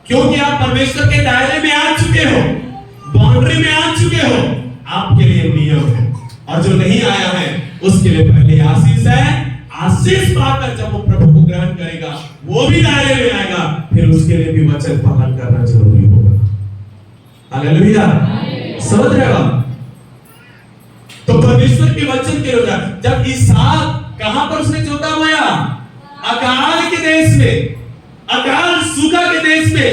क्योंकि आप परमेश्वर के दायरे में आ चुके हो, बाउंड्री में आ चुके हो, आपके लिए नियम है। और जो नहीं आया है उसके लिए पहले आशीष है। आशीष पाकर जब वो प्रभु को ग्रहण करेगा, वो भी दायरे में आएगा, फिर उसके लिए भी वचन पालन करना जरूरी होगा। हालेलुया, समझ रहे हो? तो परमेश्वर के वचन के अनुसार जब इसहाक कहां पर उसने जोता बोया? अकाल के देश में, अकाल सूखा के देश में।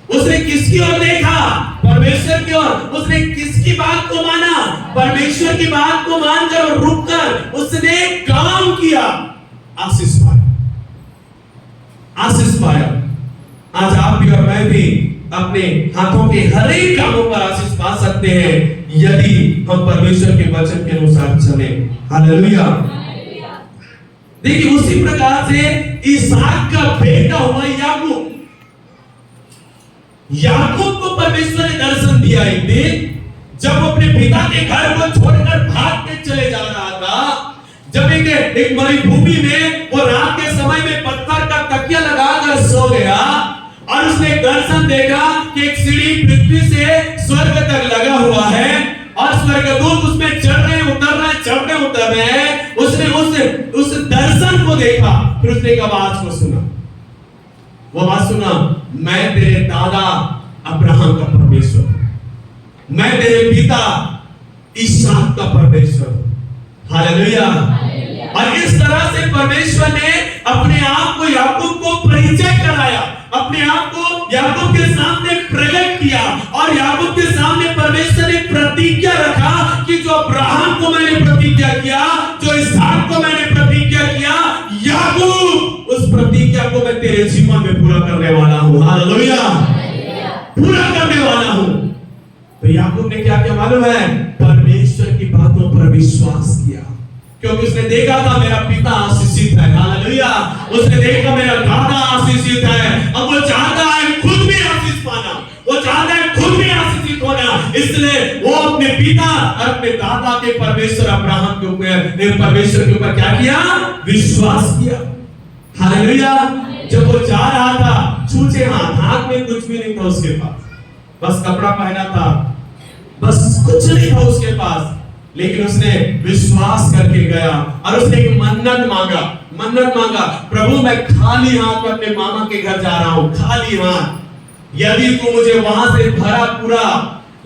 उसने किसकी ओर देखा? परमेश्वर की ओर। उसने किसकी बात को माना? परमेश्वर की बात को मानकर और रुककर उसने काम किया, आशीष पाया, आशीष पाया। आज आप भी और मैं भी अपने हाथों के हर एक कामों पर आशीष पा सकते हैं यदि हम परमेश्वर के वचन के अनुसार चले। हालेलुया। देखिए उसी प्रकार से इसहाक का बेटा हुआ याकूब। याकूब को परमेश्वर ने दर्शन दिया एक दिन, जब वो अपने पिता के घर को छोड़कर भाग के चले जा रहा था। जब एक मरुभूमि में वो रात के समय में पत्थर का तकिया लगाकर सो गया और उसने दर्शन देखा कि एक सीढ़ी पृथ्वी से स्वर्ग तक लगा हुआ है और स्वर्गदूत उसमें चढ़ रहे उतर रहे, चढ़ रहे उतर रहे। उसने उस दर्शन को देखा, फिर उसने एक आवाज को सुना। वो आवाज सुना, मैं तेरे दादा अब्राहम का परमेश्वर, मैं तेरे पिता इसहाक का परमेश्वर। हालेलुया। और इस तरह से परमेश्वर ने अपने आप को याकूब को परिचय कराया, अपने आप को याकूब के सामने प्रकट किया और याकूब के सामने परमेश्वर ने प्रतिज्ञा रखा कि जो अब्राहम को मैंने प्रतिज्ञा किया, जो इसहाक को मैंने प्रतिज्ञा किया, याकूब उस प्रतिज्ञा को मैं तेरे जीवन में पूरा करने वाला हूं। हालेलुया, पूरा करने वाला हूं। तो याकूब ने क्या किया मालूम है? परमेश्वर की बातों पर विश्वास किया, क्योंकि उसने देखा था मेरा पिता आशीषित है। हालेलुया। उसने देखा मेरा दादा आशीषित है। अब वो चाहता है खुद भी आशीष पाना, वो चाहता है खुद भी आशीषित होना। इसलिए वो अपने पिता और अपने दादा के परमेश्वर अब्राहम के ऊपर, परमेश्वर के ऊपर क्या किया? विश्वास किया। हालेलुया। जब वो जा रहा था, छूछे हाथ में कुछ भी नहीं था उसके पास, बस कपड़ा पहना था, बस कुछ नहीं था उसके पास, लेकिन उसने विश्वास करके गया और उसने एक मन्नत मांगा। प्रभु मैं खाली हाथ में अपने मामा के घर जा रहा हूं, खाली हाथ। यदि तू मुझे वहां से भरा पूरा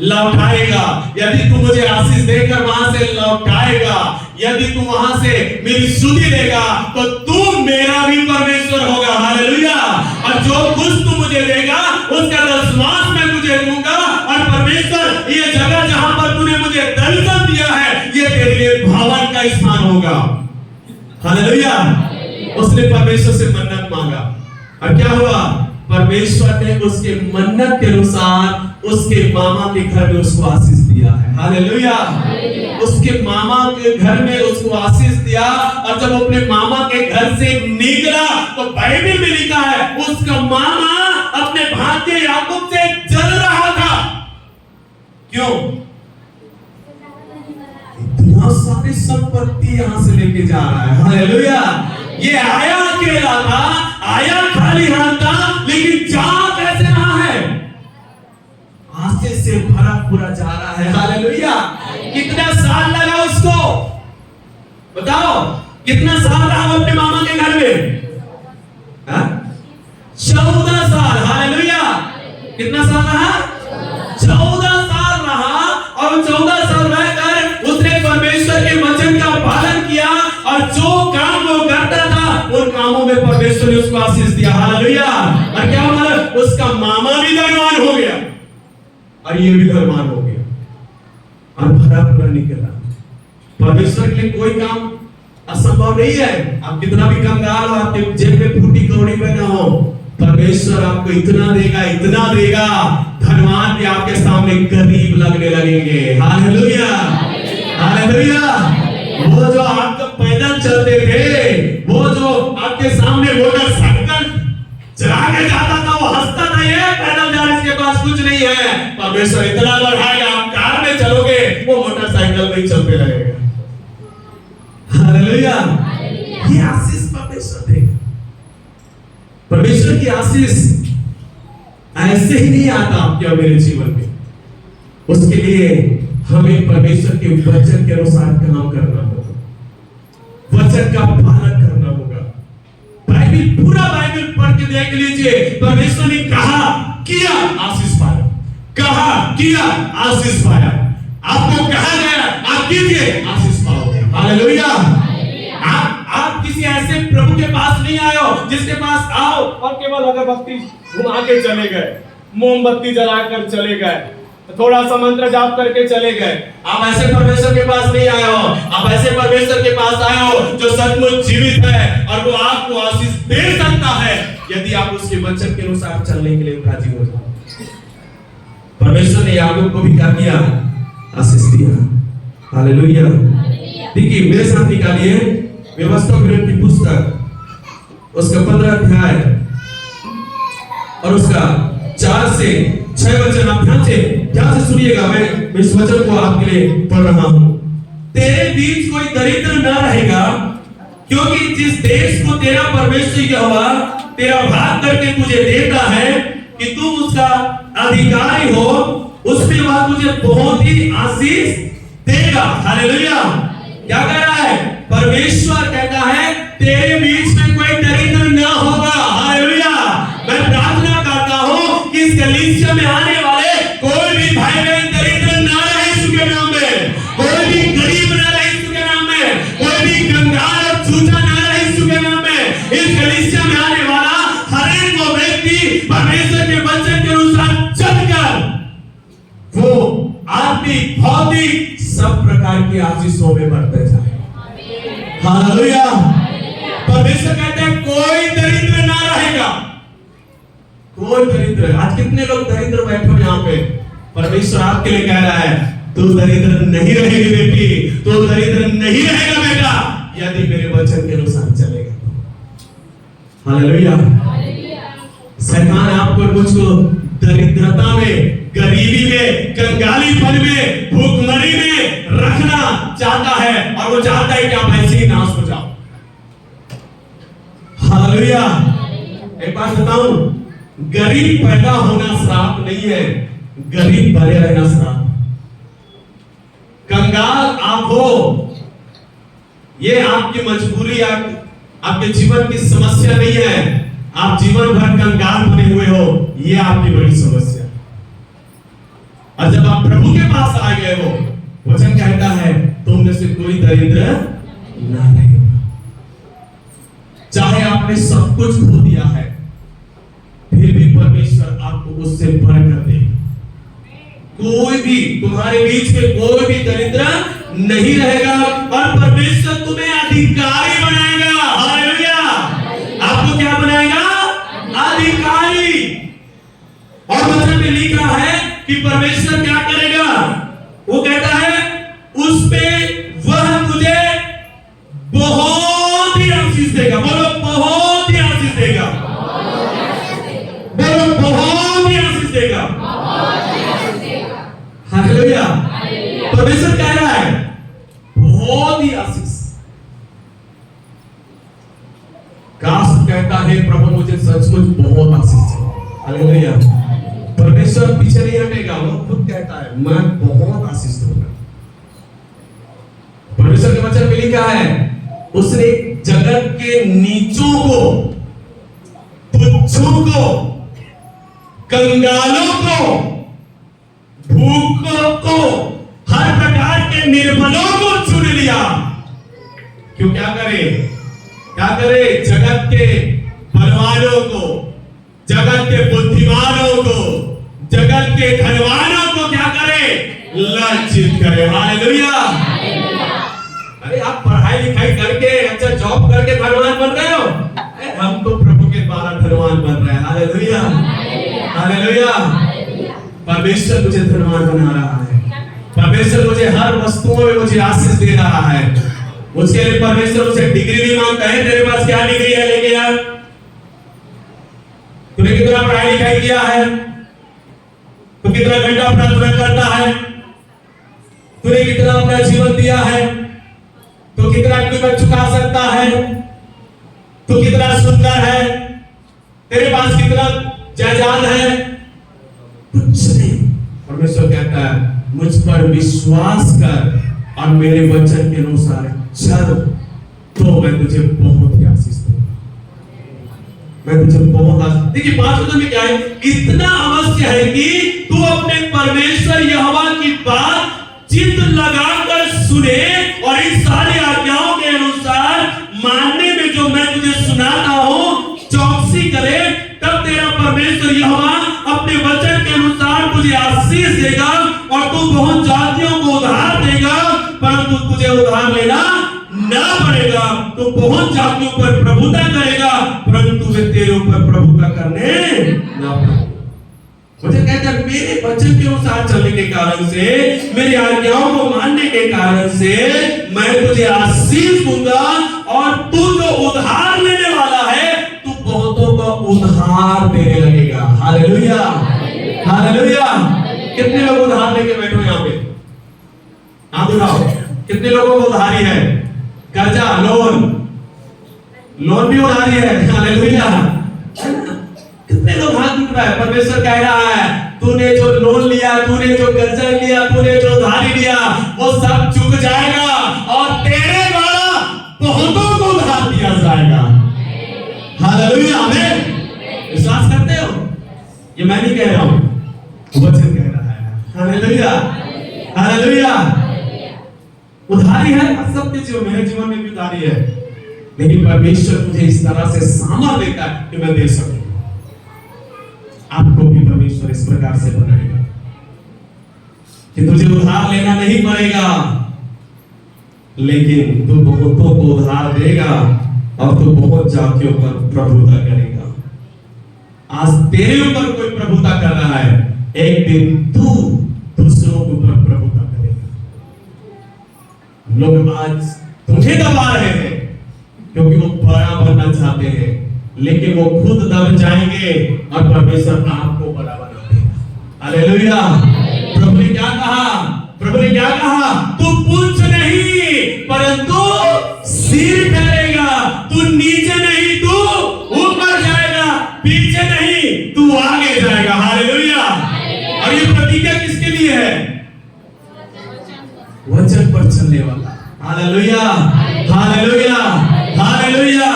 लौटाएगा, यदि तू मुझे आशीष देकर वहां से लौटाएगा, यदि तू वहां से मेरी सुधि देगा, तो तू मेरा भी परमेश्वर होगा। हालेलुया। और जो कुछ तू मुझे देगा उसका दशमांश मैं तुझे दूंगा। और परमेश्वर ये जगह जहां पर तूने मुझे दर्शन दिया है, ये तेरे लिए भवन का स्थान होगा। हालेलुया। उसने परमेश्वर से मन्नत मांगा और क्या हुआ? परमेश्वर ने उसके मन्नत के अनुसार उसके मामा के घर में उसको आशीष दिया है। हालेलुया। उसके मामा के घर में उसको आशीष दिया, और जब अपने मामा के घर से निकला तो बाइबल में लिखा है उसका मामा अपने भांजे याकूब से जल रहा था। क्यों? इतना सारी संपत्ति यहां से लेके जा रहा है। हालेलुया। ये आया अकेला था, आया खाली हाथ था, लेकिन जा कैसे रहा है? आशीष से भरा पूरा जा रहा है। हालेलुया। कितना साल लगा उसको? बताओ, कितना साल रहा वो अपने मामा के घर में? 14 साल। हालेलुया। कितना साल रहा? 14 साल रहा, और 14 साल रहकर उसने परमेश्वर के वचन का पालन किया, और जो काम वो करता था उन कामों में परमेश्वर ने उसको आशीष दिया। हालेलुया। और क्या हुआ? उसका मामा भी धनवान हो गया, और ये भी धनवान हो गया, और भरा पूरा निकला। परमेश्वर के लिए कोई काम असंभव नहीं है। आप कितना भी कंगाल हो, आपके जेब में फूटी कौड़ी में ना हो, परमेश्वर आपको इतना देगा, इतना देगा, धनवान भी आपके सामने गरीब लगने लगेंगे। हालेलुया। हालेलुया। वो जो आपको पैदल चलते थे, वो जो आपके सामने मोटरसाइकिल चला के जाता था, वो हंसता था, ये पैदल जाने के पास कुछ नहीं है, परमेश्वर इतना बढ़ाएगा, आप कार में चलोगे, वो मोटरसाइकिल में चलते रहेगा। हालेलुया। ये आशीष परमेश्वर देगा। परमेश्वर की आशीष ऐसे ही नहीं आता आपके और मेरे जीवन में। उसके लिए हमें परमेश्वर के वचन के अनुसार काम करना होगा, वचन का पालन करना होगा। बाइबल, पूरा बाइबल पढ़ के देख लीजिए। परमेश्वर ने कहा, किया, आशीष पाया, कहा, किया, आशीष पाया। आपको कहा गया, आप कीजिए, आशीष पाओगे। हालेलुया। आप किसी ऐसे प्रभु के पास नहीं आए हो जिसके पास आओ और केवल अगरबत्ती घुमा के चले गए, मोमबत्ती जलाकर चले गए, थोड़ा सा मंत्र जाप करके चले गए। आप ऐसे परमेश्वर के पास नहीं आए हो। आप ऐसे परमेश्वर के पास आए हो जो सचमुच जीवित है, और वो आपको आशीष दे सकता है यदि आप उसके वचन के अनुसार चलने के लिए राजी हो जाओ। परमेश्वर ने याकूब को भी क्या किया? आशीष दिया। हालेलुया। देखिए, मेरे साथ निकालिए व्यवस्था की पुस्तक, उसका 15 अध्याय और उसका 4 से 6 वचन। आप ध्यान से सुनिएगा। मैं इस वचन को आपके लिए पढ़ रहा हूं। तेरे बीच कोई दरिद्र न रहेगा, क्योंकि जिस देश को तेरा परमेश्वर यहोवा तेरा भाग करके तुझे देता है कि तू उसका अधिकारी हो, उसमें वह तुझे बहुत ही आशीष देगा। हालेलुया। क्या कह रहा है? परमेश्वर कहता है तेरे बीच में कोई दरिद्र न होगा। हालेलुया। मैं प्रार्थना करता हूं कि इस कलीसिया में आने वाले कोई भी भाई बहन दरिद्र न रहे यीशु के नाम में, कोई भी गरीब न रहे यीशु के नाम में, कोई भी कंगाल और छूछा न रहे यीशु के नाम में। इस कलीसिया में आने वाला हर एक वो व्यक्ति परमेश्वर के वचन के अनुसार चलकर वो आत्मिक, भौतिक सब प्रकार की आशीषों में बढ़ते जाए। हालेलुया। परमेश्वर कहते हैं कोई दरिद्र ना रहेगा, कोई दरिद्र। आज कितने लोग दरिद्र बैठे हो यहाँ पे? परमेश्वर आपके लिए कह रहा है, तू दरिद्र नहीं रहेगी बेटी, तू दरिद्र नहीं रहेगा बेटा, यदि मेरे वचन के अनुसार चलेगा। हालेलुया। शैतान आपको मुझको दरिद्रता में, गरीबी में, कंगालीपन में, भूखमरी में रखना चाहता है, और वो चाहता है कि आप ऐसे ही नाश हो जाओ। हालेलुया। एक बात बताऊं, गरीब पैदा होना श्राप नहीं है, गरीब बने रहना श्राप। कंगाल आप हो, ये आपकी मजबूरी, आपके जीवन की समस्या नहीं है। आप जीवन भर कंगाल बने हुए हो, ये आपकी बड़ी समस्या। और जब आप प्रभु के पास आ गए हो, वचन कहता है तुम में से कोई दरिद्र ना रहेगा। चाहे आपने सब कुछ खो दिया है, फिर भी परमेश्वर आपको उससे बढ़कर देगा। कोई भी तुम्हारे बीच में कोई भी दरिद्र नहीं रहेगा, और परमेश्वर तुम्हें अधिकारी बनाएगा। हालेलुया। आपको क्या बनाएगा? अधिकारी। और वचन में लिख रहा है कि कि परमेश्वर क्या करेगा? वो कहता है उस पे वह तुझे बहुत ही आशीष देगा। बोलो बहुत ही आशीष देगा। बोलो बहुत ही आशीष देगा। हालेलुया। परमेश्वर कह रहा है बहुत ही आशीष। काश कहता है प्रभु मुझे सचमुच बहुत आशीष चाहिए। हालेलुया। परमेश्वर पीछे नहीं हटेगा, वो खुद कहता है मैं बहुत आशीष दूंगा। परमेश्वर के वचन में लिखा है उसने जगत के नीचों को, तुच्छों को, कंगालों को, भूखों को, हर प्रकार के निर्बलों को चुन लिया। क्यों? क्या करे? क्या करे? जगत के बलवानों को, जगत के बुद्धिमानों को, जगत के धनवानों को क्या करे? लज्जित करे। हालेलुया। अरे आप पढ़ाई लिखाई करके अच्छा जॉब करके धनवान बन रहे हो? हम तो प्रभु के द्वारा धनवान बन रहे हैं। हालेलुया। हालेलुया। परमेश्वर मुझे धनवान बना रहा है। परमेश्वर मुझे हर वस्तुओं में मुझे आशीष दे रहा है। उसके लिए परमेश्वर मुझे डिग्री भी मांगता है। तेरे पास क्या डिग्री है? लेके आ। तूने कितना पढ़ाई लिखाई किया है? तू कितना घंटा प्रार्थना करता है? तूने कितना अपना जीवन दिया है? तो कितना कीमत चुका सकता है? तो कितना सुंदर है? तेरे पास कितना जायदाद है? कुछ नहीं। परमेश्वर कहता है मुझ पर विश्वास कर और मेरे वचन के अनुसार चल तो मैं तुझे बहुत ही आशीष दूंगा। मैं तुझे बहुत आशीष। देखिए 5 वचन में क्या है? इतना अवश्य है कि तू अपने परमेश्वर यहोवा की बात चित्त लगाकर सुने और इन सारी आज्ञाओं के अनुसार मानने में जो मैं तुझे सुनाता हूं चौकसी करे, तब तेरा परमेश्वर यहोवा अपने वचन के अनुसार तुझे आशीष देगा और तू बहुत जातियों को उधार देगा, परंतु तुझे उधार लेना ना पड़ेगा। तू बहुत जातियों पर प्रभुता करेगा, परंतु वे तेरे ऊपर प्रभुता करने ना पड़ेगा। मुझे कहता है मेरे वचन के अनुसार चलने के कारण से, मेरी आज्ञाओं को मानने के कारण से मैं तुझे आशीष दूंगा और तू जो उधार लेने वाला है तू बहुतों का उधार देने लगेगा। हालेलुया। हालेलुया। कितने लोग उधार लेके बैठे हो यहाँ पे? हाथ उठाओ। कितने लोगों को उधारी है? कर्जा, लोन भी उधारी है। हालेलुया। कितने लोग हाथ उठ रहा है? परमेश्वर कह रहा है तूने जो लोन लिया, तूने जो कर्जा लिया, तूने जो उधारी लिया वो सब चुक जाएगा और तेरे द्वारा बहुतों को उधार दिया जाएगा। हालेलुया। आमीन। विश्वास करते हो? ये मैं नहीं कह रहा हूं, वचन कह रहा है। हालेलुया। हालेलुया। उधारी है सबके जीवन, मेरे जीवन में भी उधारी है, लेकिन परमेश्वर मुझे इस तरह से सामर्थ्य देता है कि मैं दे सकूं। आपको भी परमेश्वर इस प्रकार से बनाएगा कि तुझे उधार लेना नहीं पड़ेगा, लेकिन तू बहुतों को उधार देगा और तू बहुत जातियों पर प्रभुता करेगा। आज तेरे ऊपर कोई प्रभुता कर रहा है, एक दिन तू दूसरों के ऊपर प्रभुता करेगा। लोग आज तुम्हें दबा रहे हैं क्योंकि वो बड़ा बनना चाहते हैं, लेकिन वो खुद दब जाएंगे और परमेश्वर आपको बड़ा बना देगा। हालेलुया। प्रभु ने क्या कहा? प्रभु ने क्या कहा? तू पुच्छ नहीं परंतु सिर ठहरेगा। तू नीचे नहीं, तू ऊपर जाएगा। पीछे नहीं, तू आगे जाएगा। हालेलुया। और ये प्रतिज्ञा किसके लिए है? वचन पर चलने वाला। हालेलुया। हालेलुया। हालेलुया।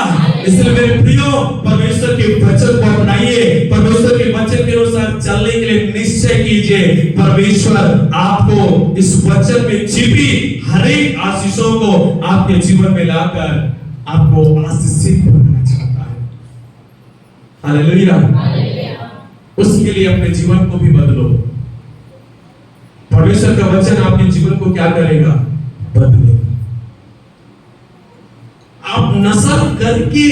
इसलिए मेरे प्रियो परमेश्वर के वचन को अपनाइए, परमेश्वर के वचन के अनुसार चलने के लिए निश्चय कीजिए। परमेश्वर आपको इस वचन में छिपी हर एक आशीषों को आपके जीवन में लाकर आपको आशीषित बनाना चाहता है। हालेलुया। उसके लिए अपने जीवन को भी बदलो। परमेश्वर का वचन आपके जीवन को क्या करेगा? बदलेगा। आप नशा करके,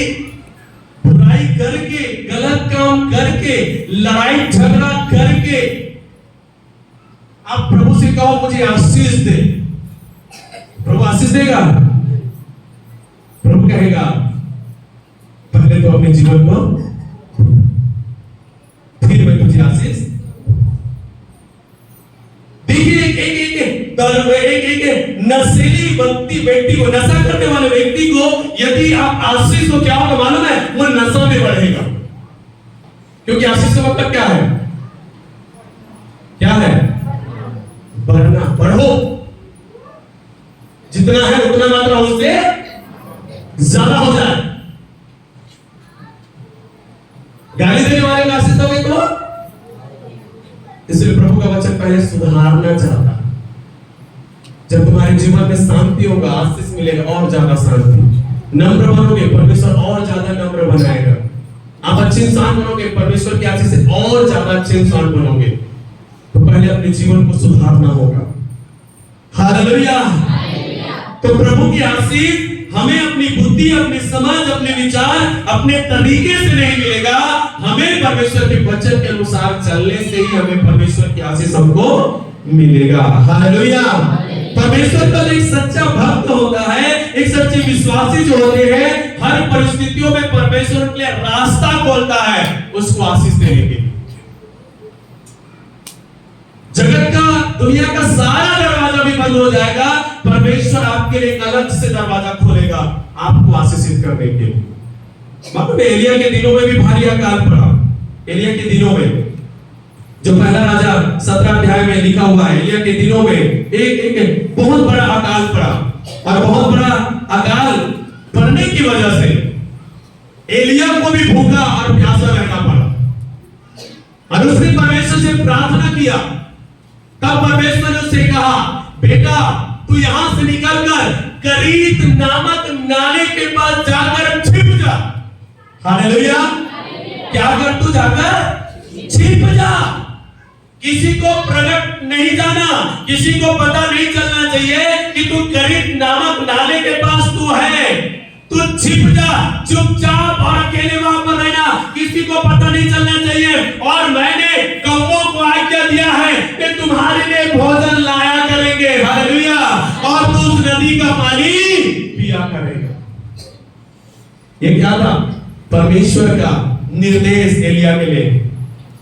बुराई करके, गलत काम करके, लड़ाई झगड़ा करके आप प्रभु से कहो मुझे आशीष दे, प्रभु आशीष देगा। प्रभु कहेगा पहले तो अपने जीवन को, फिर मैं तुझे आशीष। देखिए एक नशेली व्यक्ति को, नशा करने वाले व्यक्ति को यदि आप आशीष को, क्या होगा मालूम है? वो नशा में बढ़ेगा। क्योंकि आशीष का मतलब क्या है? क्या है? बढ़ना, बढ़ो, जितना है उतना मात्रा उससे ज्यादा हो जाए। गाली देने वाले का आशीष दोगे तो, इसलिए प्रभु का वचन पहले सुधारना चाहता। जब तुम्हारे जीवन में शांति होगा, आशीष मिलेगा, और ज्यादा शांति। नम्र बनोगे, परमेश्वर और ज्यादा नम्र बनाएगा। आप अच्छे इंसान बनोगे, परमेश्वर की आशीष से और ज्यादा अच्छे इंसान बनोगे। तो पहले अपने जीवन को सुधारना होगा। हालेलुया। तो प्रभु की आशीष हमें अपनी बुद्धि, अपनी समझ, अपने विचार, अपने तरीके से नहीं मिलेगा। हमें परमेश्वर के वचन के अनुसार चलने से ही हमें परमेश्वर की आशीष हमको मिलेगा। हालेलुया। परमेश्वर का एक सच्चा भक्त होता है, एक सच्चे विश्वासी जो होते हैं, हर परिस्थितियों में परमेश्वर के लिए रास्ता खोलता है उसको आशीष देने के लिए। जगत का, दुनिया का सारा दरवाजा भी बंद हो जाएगा, परमेश्वर आपके लिए एक अलग से दरवाजा खोलेगा आपको आशीषित करने के लिए। मालूम है एलिया के दिनों में भी भारी अकाल पड़ा। एलिया के दिनों में, जो पहला राजा 17 अध्याय में लिखा हुआ है, एलिया के दिनों में एक बहुत बड़ा अकाल पड़ा। और बहुत बड़ा अकाल पड़ने की वजह से एलिया को भी भूखा और प्यासा रहना पड़ा। और उसने परमेश्वर से प्रार्थना किया। तब परमेश्वर ने उससे कहा, बेटा तू यहां से निकलकर करीत नामक नाले के पास जाकर छिप जा। हालेलुया। क्या कर? तू जाकर छिप जा। किसी को प्रकट नहीं जाना, किसी को पता नहीं चलना चाहिए कि तू करीत नामक नाले के पास तू है। तू छिप जा, चुपचाप और अकेले वहां पर रहना, किसी को पता नहीं चलना चाहिए। और मैंने कौवों को आज्ञा दिया है कि तुम्हारे लिए भोजन लाया करेंगे। हालेलुया। और तू उस नदी का पानी पिया करेगा। ये क्या था? परमेश्वर का निर्देश एलिया के लिए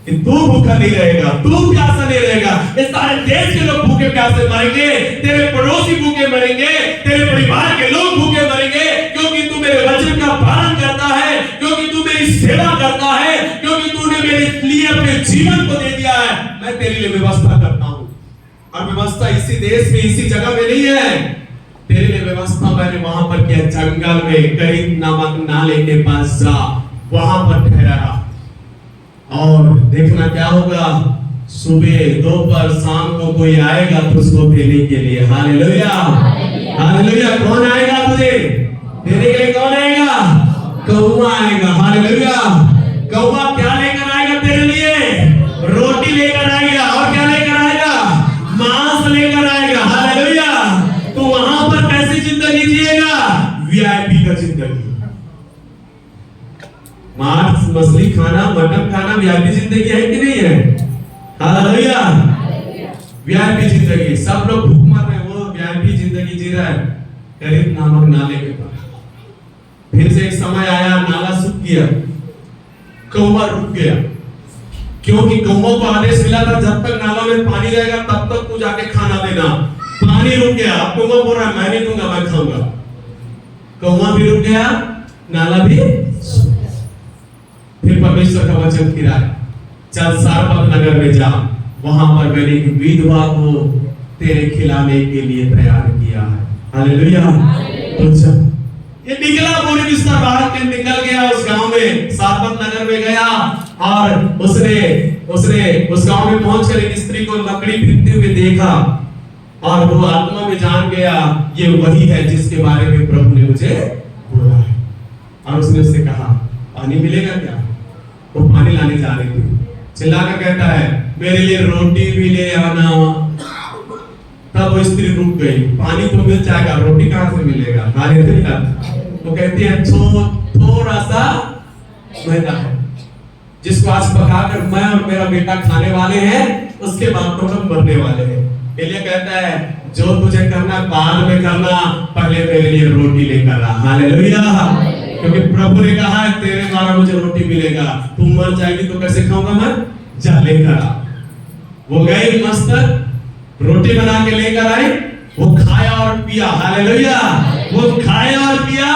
कि तू भूखा नहीं रहेगा, तू प्यासा नहीं रहेगा। इस सारे देश के लोग भूखे प्यासे मरेंगे, तेरे पड़ोसी भूखे मरेंगे, तेरे परिवार के लोग भूखे मरेंगे, क्योंकि तू मेरे वचन का पालन करता है, क्योंकि तू मेरी सेवा करता है, क्योंकि तूने मेरे लिए अपने जीवन को दे दिया है। मैं तेरे लिए व्यवस्था करता हूं। और व्यवस्था इसी देश में, इसी जगह में नहीं है। तेरे लिए व्यवस्था मैंने वहां पर किया, जंगल में करीत नामक नाले के पास जा, वहां पर ठहरा रहा। और देखना क्या होगा, सुबह दोपहर शाम को कोई आएगा तुझको देने के लिए। हालेलुया। हालेलुया। कौन आएगा तुझे देने के लिए? कौन आएगा? कौवा आएगा। हालेलुया। कौवा क्या लेकर आएगा तेरे लिए? रोटी लेकर आएगा। और क्या लेकर आएगा? मांस लेकर आएगा। हालेलुया। तो वहां पर कैसी जिंदगी जिएगा? वीआईपी का जिंदगी। मांस, मछली खाना, मटन खाना वीआईपी जिंदगी है कि नहीं है? हालेलुया। वीआईपी जिंदगी। सब लोग भूख मर रहे हैं, वो वीआईपी जिंदगी जी रहा है करीत नामक नाले के पास। फिर से एक समय आया, नाला सूख गया, कौवा रुक गया, क्योंकि कौवा को आदेश मिला था जब तक नाला में पानी रहेगा तब तक तू जाके खाना देना। पानी रुक गया, अब कौवा बोल रहा है मैं नहीं दूंगा, मैं खाऊंगा। कौवा भी रुक गया, नाला भी। फिर परमेश्वर का वचन फिर आया, चल सारपत नगर में जा, वहां पर मैंने एक विधवा को तेरे खिलाने के लिए तैयार किया है। हालेलुया। तो ये निकला, पूरी बिस्तर बाहर के निकल गया, उस गांव में सारपत नगर में गया। और उसने उस गांव में पहुंचकर एक स्त्री को लकड़ी पीटते हुए देखा। और वो आत्मा में जान गया ये वही है जिसके बारे में प्रभु ने मुझे बोला है। और उसने उससे कहा पानी मिलेगा क्या? वो पानी लाने जा रही थी, चिल्लाकर कहता है मेरे लिए रोटी भी ले आना। तब वो स्त्री रुक गई, पानी तो मिल जाएगा, रोटी कहां से मिलेगा? हालेलुया। वो कहती है थोड़ा सा मैदा है जिसको आज पकाकर मैं और मेरा बेटा खाने वाले हैं, उसके बाद तो हम मरने वाले हैं। एलिया कहता है जो तुझे करना बाद में करना, पहले मेरे लिए रोटी लेकर आ। हालेलुया। क्योंकि प्रभु ने कहा है तेरे द्वारा मुझे रोटी मिलेगा, तू मर जाएगी तो कैसे खाऊंगा मैं? जा लेकर आ। वो गए मस्त रोटी बना के लेकर आए, वो खाया और पिया। हालेलुया। वो खाया और पिया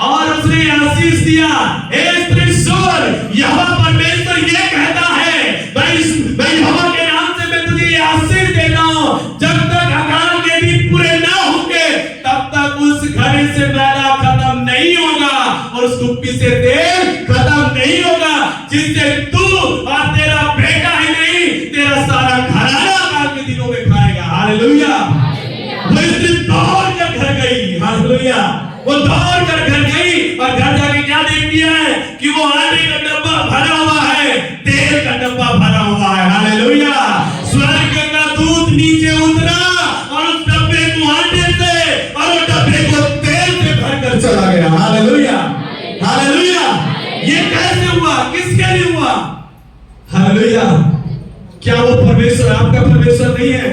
और उसने आशीष दिया। हे त्रिशूल, यहोवा परमेश्वर ये कहता है मैं यहोवा के नाम से मैं तुझे ये आशीष देता हूं, जब तक अकाल के दिन पूरे ना होंगे तब तक उस घड़े से मैदा खत्म नहीं होगा और उस कुप्पी से तेल खत्म नहीं होगा, जिससे तू और तेरा बेटा ही नहीं तेरा सारा घराना अकाल के दिनों में खाएगा। हालेलुया। वो इसलिए दौड़ कर घर गई। हालेलुया। वो दौड़ कर घर गई और घर जाके क्या देखती है कि वो आटे का डब्बा भरा हुआ है, तेल का डब्बा भरा हुआ है। हालेलुया। स्वर्ग का दूत नीचे उतरा और उस डब्बे को आटे से और उस डब्बे को तेल से भरकर चला गया। हालेलुया। हालेलुया। ये कैसे हुआ? किसके लिए हुआ? हालेलुया। क्या वो परमेश्वर आपका परमेश्वर नहीं है?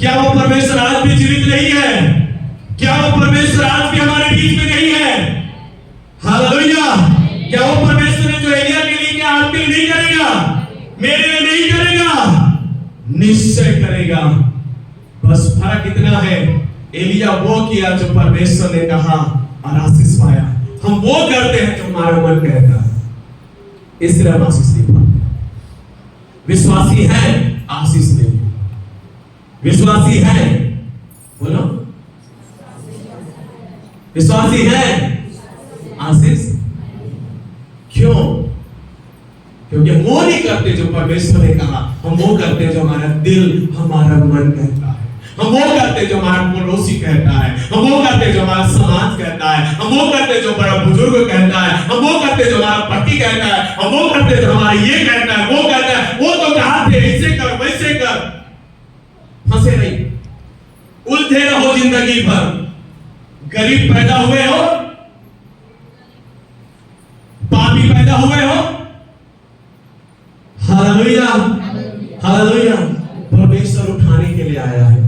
क्या वो परमेश्वर आज भी जीवित नहीं है? क्या वो परमेश्वर आज भी हमारे बीच में नहीं है? हालेलुया। क्या वो परमेश्वर है जो एलिया के लिए क्या आपके लिए नहीं करेगा? मेरे लिए नहीं करेगा? निश्चय करेगा। बस फर्क इतना है, एलिया वो किया जो परमेश्वर ने कहा और आशीष पाया। हम वो करते हैं जो हमारा मन कहता है, इसलिए हम आशीष नहीं पाते। विश्वासी है, आशीष नहीं। विश्वासी है, बोलो विश्वासी है, आशीष। क्यों? क्योंकि हम वो नहीं करते जो परमेश्वर ने कहा, हम वो करते जो हमारा दिल हमारा मन कहता है, हम वो करते जो हमारा पड़ोसी कहता है, हम वो करते जो हमारा समाज कहता है, हम वो करते जो बड़ा बुजुर्ग कहता है, हम वो करते जो हमारा पति कहता है, हम वो करते जो हमारा ये कहता है, वो कहता है। वो तो कहा थे ऐसे कर वैसे कर, फंसे नहीं, उलझे रहो जिंदगी भर। गरीब पैदा हुए हो, पापी पैदा हुए हो। हालेलुया। हालेलुया। परमेश्वर उठाने के लिए आया है,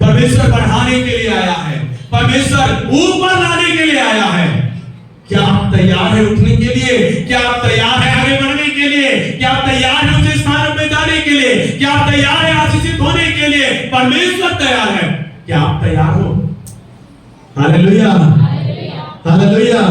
परमेश्वर बढ़ाने के लिए आया है, परमेश्वर ऊपर लाने के लिए आया है। क्या आप तैयार हैं उठने के लिए? क्या आप तैयार हैं आगे बढ़ने के लिए? क्या आप तैयार हैं उस स्थान में जाने के लिए? क्या आप तैयार हैं आशीषित होने के लिए? परमेश्वर तैयार है। क्या आप तैयार हो? हालेलुया। हालेलुया।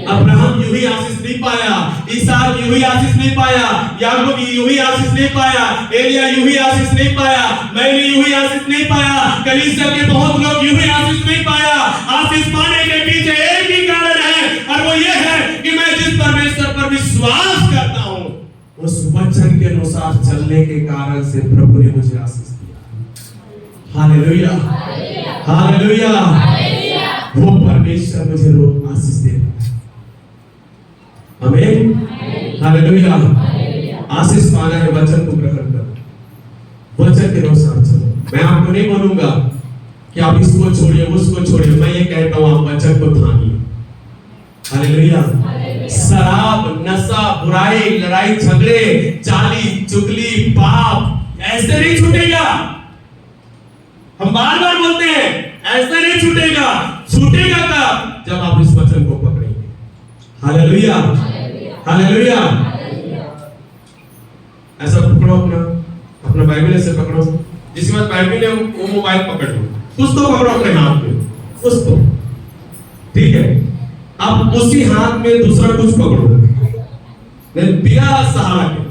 अब्राहम यूं ही आशीष नहीं पाया, इसहाक यूं ही आशीष नहीं पाया, याकूब यूं ही आशीष नहीं पाया, एलिया यूं ही आशीष नहीं पाया, मैंने यूं ही आशीष नहीं पाया, कलीसिया के बहुत लोग यूं ही आशीष नहीं पाया। आशीष पाने के पीछे एक ही कारण है और वो ये है कि मैं जिस परमेश्वर पर विश्वास करता हूं उस वचन के अनुसार चलने के कारण से प्रभु ने मुझे आशीष दिया। हालेलुया। हालेलुया। वो परमेश्वर मुझे रोज आशीष देता है। आमीन। हालेलुया। आशीष पाना है, वचन को ग्रहण करो, वचन के अनुसार चलो। मैं आपको नहीं बोलूंगा कि आप इसको छोड़िए उसको छोड़िए, मैं ये कहता हूं आप वचन को थामिए। हालेलुया। शराब, नशा, बुराई, लड़ाई झगड़े, चाली चुगली, पाप ऐसे नहीं छूटेगा। हम बार बार बोलते हैं ऐसे नहीं छूटेगा। छूटेगा कब? जब आप इस वचन को पकड़ेंगे। हालेलुया। हालेलुया। ऐसा पकड़ो, अपना बाइबल ऐसे पकड़ो, जिसके बाद बाइबल है वो मोबाइल पकड़ लो, कुछ तो पकड़ो अपने हाथ में, कुछ तो, ठीक है। अब उसी हाथ में दूसरा कुछ पकड़ो, बिना सहारा के,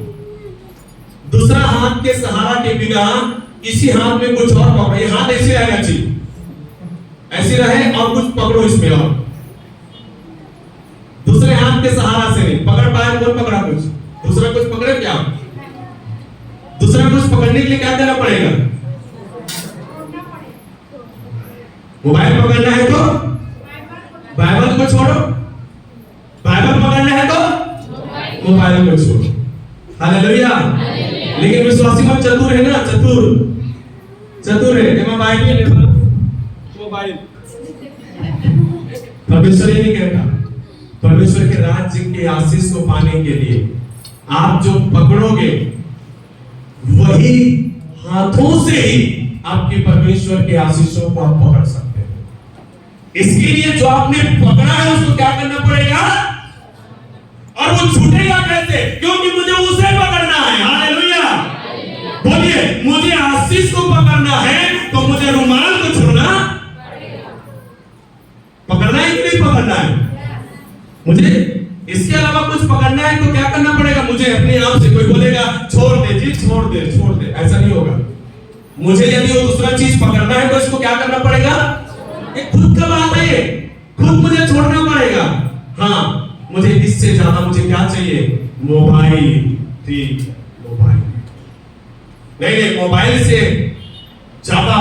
दूसरा हाथ के सहारा के बिना इसी हाथ में कुछ और पकड़ो। ये हाथ ऐसे रहना चाहिए, ऐसे रहे और कुछ पकड़ो इसमें, और दूसरे हाथ के सहारा से नहीं पकड़ पाए। कौन पकड़ा? कुछ दूसरा कुछ पकड़े क्या? दूसरा कुछ पकड़ने के लिए क्या करना पड़ेगा? मोबाइल पकड़ना है तो बाइबल को छोड़ो, बाइबल पकड़ना है तो मोबाइल को छोड़ो। हालेलुया। लेकिन विश्वासी लोग चतुर है ना, चतुर है। एमा बाइबल है, मोबाइल। परमेश्वर ये नहीं कहता, परमेश्वर के राज्य के आशीष को पाने के लिए आप जो पकड़ोगे वही हाथों से ही आपके परमेश्वर के आशीषों को आप पकड़ सकते हैं। इसके लिए जो आपने पकड़ा है उसको क्या करना पड़ेगा, और वो छूटेगा कैसे, क्योंकि मुझे उसे पकड़ना है। हालेलुया, बोलिए, मुझे आशीष को पकड़ना है तो मुझे रुमाल को छोड़ना पकड़ना है कि नहीं पकड़ना है। मुझे इसके अलावा कुछ पकड़ना है तो क्या करना पड़ेगा, मुझे अपने आप से, कोई बोलेगा छोड़ दे जी, छोड़ दे छोड़ दे, ऐसा नहीं होगा। मुझे यदि वो दूसरा चीज पकड़ना है तो इसको क्या करना पड़ेगा, ये खुद का बात है, ये खुद मुझे छोड़ना पड़ेगा। हाँ, मुझे इससे ज्यादा मुझे क्या चाहिए, मोबाइल, ठीक, मोबाइल नहीं, मोबाइल से ज्यादा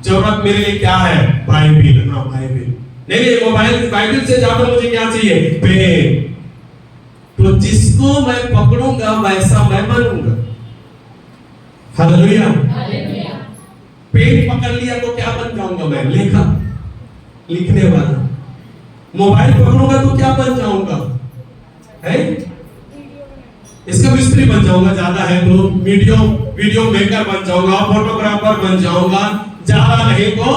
जरूरत मेरे लिए क्या है, बाइबिल। हाँ, बाइबिल नहीं, मोबाइल बाइबिल से ज्यादा मुझे क्या चाहिए, पेन। तो जिसको मैं पकड़ूंगा वैसा मैं बनूंगा। हालेलुया, पेन पकड़ लिया तो क्या बन जाऊंगा मैं, लेखक, लिखने वाला। मोबाइल पकड़ूंगा तो क्या बन जाऊंगा, है इसका मिस्त्री बन जाऊंगा, ज्यादा है तो वीडियो मेकर बन जाऊंगा, फोटोग्राफर बन जाऊंगा, ज्यादा नहीं तो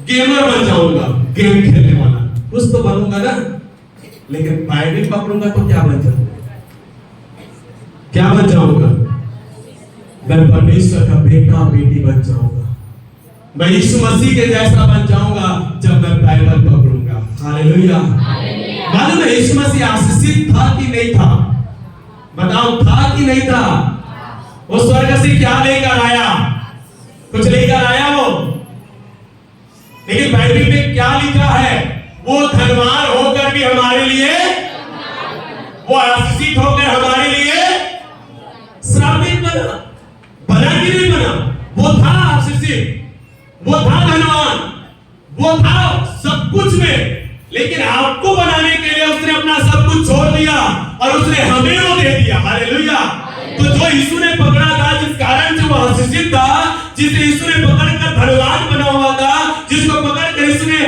गेमर बन जाऊंगा, गेम खेलने वाला, कुछ तो बनूंगा ना। लेकिन बाइबिल पकड़ूंगा तो क्या बन जाऊंगा, क्या बन जाऊंगा, मैं परमेश्वर का बेटा बेटी बन जाऊंगा, मैं यीशु मसीह के जैसा बन जाऊंगा जब मैं बाइबल पकड़ूंगा। हालेलुया, मालूम है यीशु मसीह आशीषित था कि नहीं था, बताओ, था कि नहीं था। वो स्वर्ग से क्या लेकर आया, कुछ लेकर आया वो, लेकिन बाइबल में क्या लिखा है, वो धनवान होकर भी हमारे लिए, वो आशीषित होकर हमारे लिए श्रापित बना कि नहीं बना। वो था आशीषित, वो था धनवान, वो था सब कुछ में, लेकिन आपको बनाने के लिए उसने अपना सब कुछ छोड़ दिया और उसने हमें वो दे दिया। हालेलुया, तो जो यीशु ने पकड़ा था, जिस कारण से वो आशीषित था, जिसे यीशु ने पकड़कर धनवान बना हुआ था, जिसको पकड़कर इसने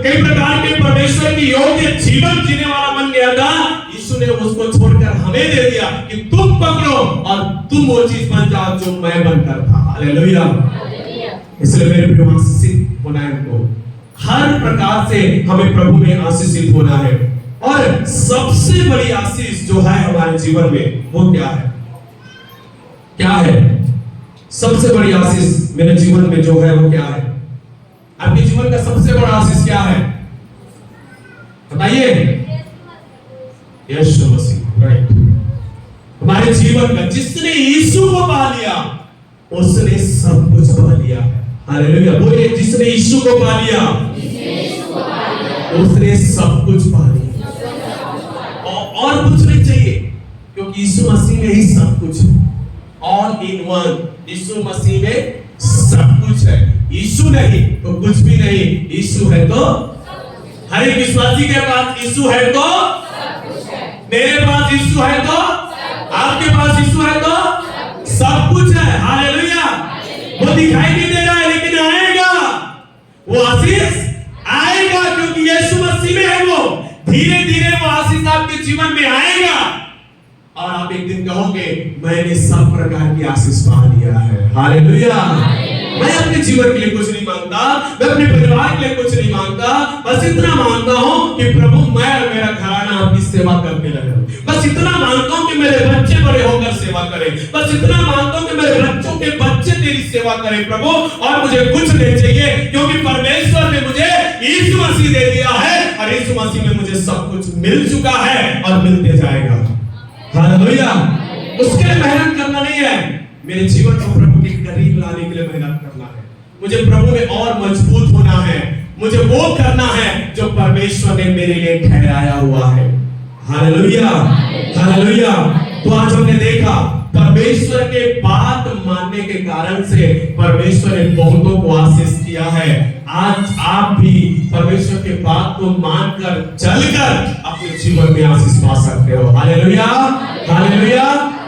कई प्रकार के परमेश्वर की योग्य जीवन जीने वाला बन गया था, यीशु ने उसको छोड़कर हमें दे दिया कि तुम पकड़ो और तुम वो चीज बन जाओ जो मैं बनकर था। हालेलुया, इसलिए मेरे प्रिय आशीषित होना है, हमको हर प्रकार से हमें प्रभु में आशीषित होना है। और सबसे बड़ी आशीष जो है हमारे जीवन में वो क्या है, क्या है सबसे बड़ी आशीष मेरे जीवन में जो है वो क्या है, आपके जीवन का सबसे बड़ा आशीष क्या है, बताइए। यीशु मसीह, राइट। हमारे जीवन का जिसने यीशु को पा लिया उसने सब कुछ पा लिया। हालेलुया, बोलिए, जिसने यीशु को पा लिया उसने सब कुछ पा लिया, और कुछ नहीं चाहिए, क्योंकि यीशु मसीह में ही सब कुछ है। ऑल इन वन, यीशु मसीह में सब कुछ है। यीशु नहीं तो कुछ भी नहीं, यीशु है तो, हर एक विश्वासी के पास यीशु है तो सब कुछ है, मेरे पास यीशु है तो, आपके पास यीशु है तो सब कुछ है। हालेलुया, वो दिखाई नहीं दे रहा है लेकिन आएगा, वो आशीष आएगा, क्योंकि यीशु मसीह में है। वो धीरे धीरे वो आशीष आपके जीवन में आएगा और आप एक दिन कहोगे मैंने सब प्रकार की आशीष पा लिया है। हालेलुया, मैं अपने जीवन के लिए कुछ नहीं मांगता, मैं अपने परिवार के लिए कुछ नहीं मांगता, बस इतना मांगता हूं कि प्रभु मैं और मेरा घराना आपकी सेवा करने लगे। बस इतना मांगता हूं कि मेरे बच्चे बड़े होकर सेवा करें, बस इतना मांगता हूं कि मेरे बच्चों के बच्चे तेरी सेवा करें प्रभु, और मुझे कुछ नहीं चाहिए, क्योंकि परमेश्वर ने मुझे यीशु मसीह दे दिया है और यीशु मसीह में मुझे सब कुछ मिल चुका है और मिलते जाएगा। हालेलुया, उसके लिए मेहनत करना नहीं है, मेरे जीवन को प्रभु के करीब लाने के लिए मेहनत करना है, मुझे प्रभु में और मजबूत होना है, मुझे वो करना है जो परमेश्वर ने मेरे लिए ठहराया हुआ है। Hallelujah, hallelujah. तो आज हमने देखा परमेश्वर के बात मानने के कारण से परमेश्वर ने बहुतों को आशीष किया है। आज आप भी परमेश्वर के बात को मानकर चलकर अपने जीवन में आशीष पा सकते हो। Hallelujah, hallelujah.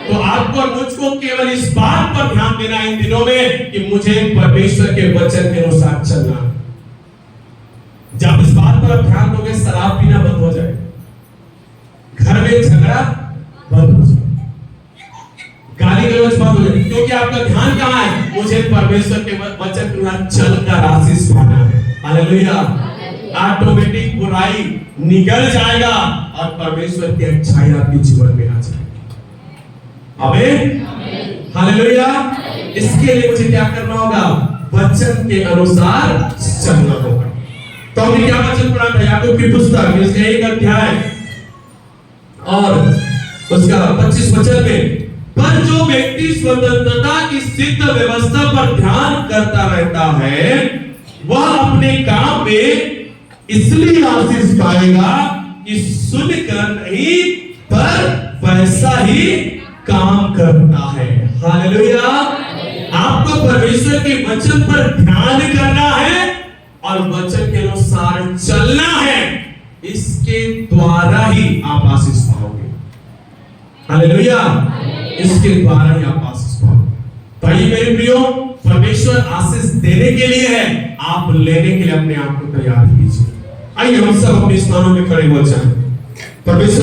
तो आपको और मुझको केवल इस बात पर ध्यान देना इन दिनों में कि मुझे परमेश्वर के वचन के अनुसार चलना है। जब इस बात पर आप ध्यान दोगे, शराब पीना बंद हो जाएगा, घर में झगड़ा बंद हो जाएगा, गाली गलौज बंद हो क्योंकि आपका ध्यान कहाँ है? मुझे परमेश्वर के वचन के अनुसार चलकर आशीष पाना है। हालेलुया। ऑटोमेटिक बुराई निकल जाएगा और परमेश्वर की अच्छाई आपके जीवन में आ जाएगी। आमीन, हालेलुया। इसके लिए मुझे क्या करना होगा? वचन के अनुसार चलना होगा। तो हमने क्या वचन पढ़ा था? याकूब की पुस्तक इसका 1 अध्याय और उसका 25 वचन में, पर जो व्यक्ति स्वतंत्रता की सिद्ध व्यवस्था पर ध्यान करता रहता है वह अपने काम में इसलिए आशीष पाएगा कि सुनकर नहीं पर वैसा ही काम करता है। हालेलुया। आपको परमेश्वर के वचन पर ध्यान करना है और वचन के अनुसार चलना है। इसके द्वारा ही आप आशीष पाओगे। हालेलुया। इसके द्वारा ही आप आशीष पाओगे। तो ये मेरे प्रियो, परमेश्वर आशीष देने के लिए है, आप लेने के लिए अपने आप को तैयार कीजिए। आइए हम सब अपने स्थानों में खड़े हो जाएं। परमेश्वर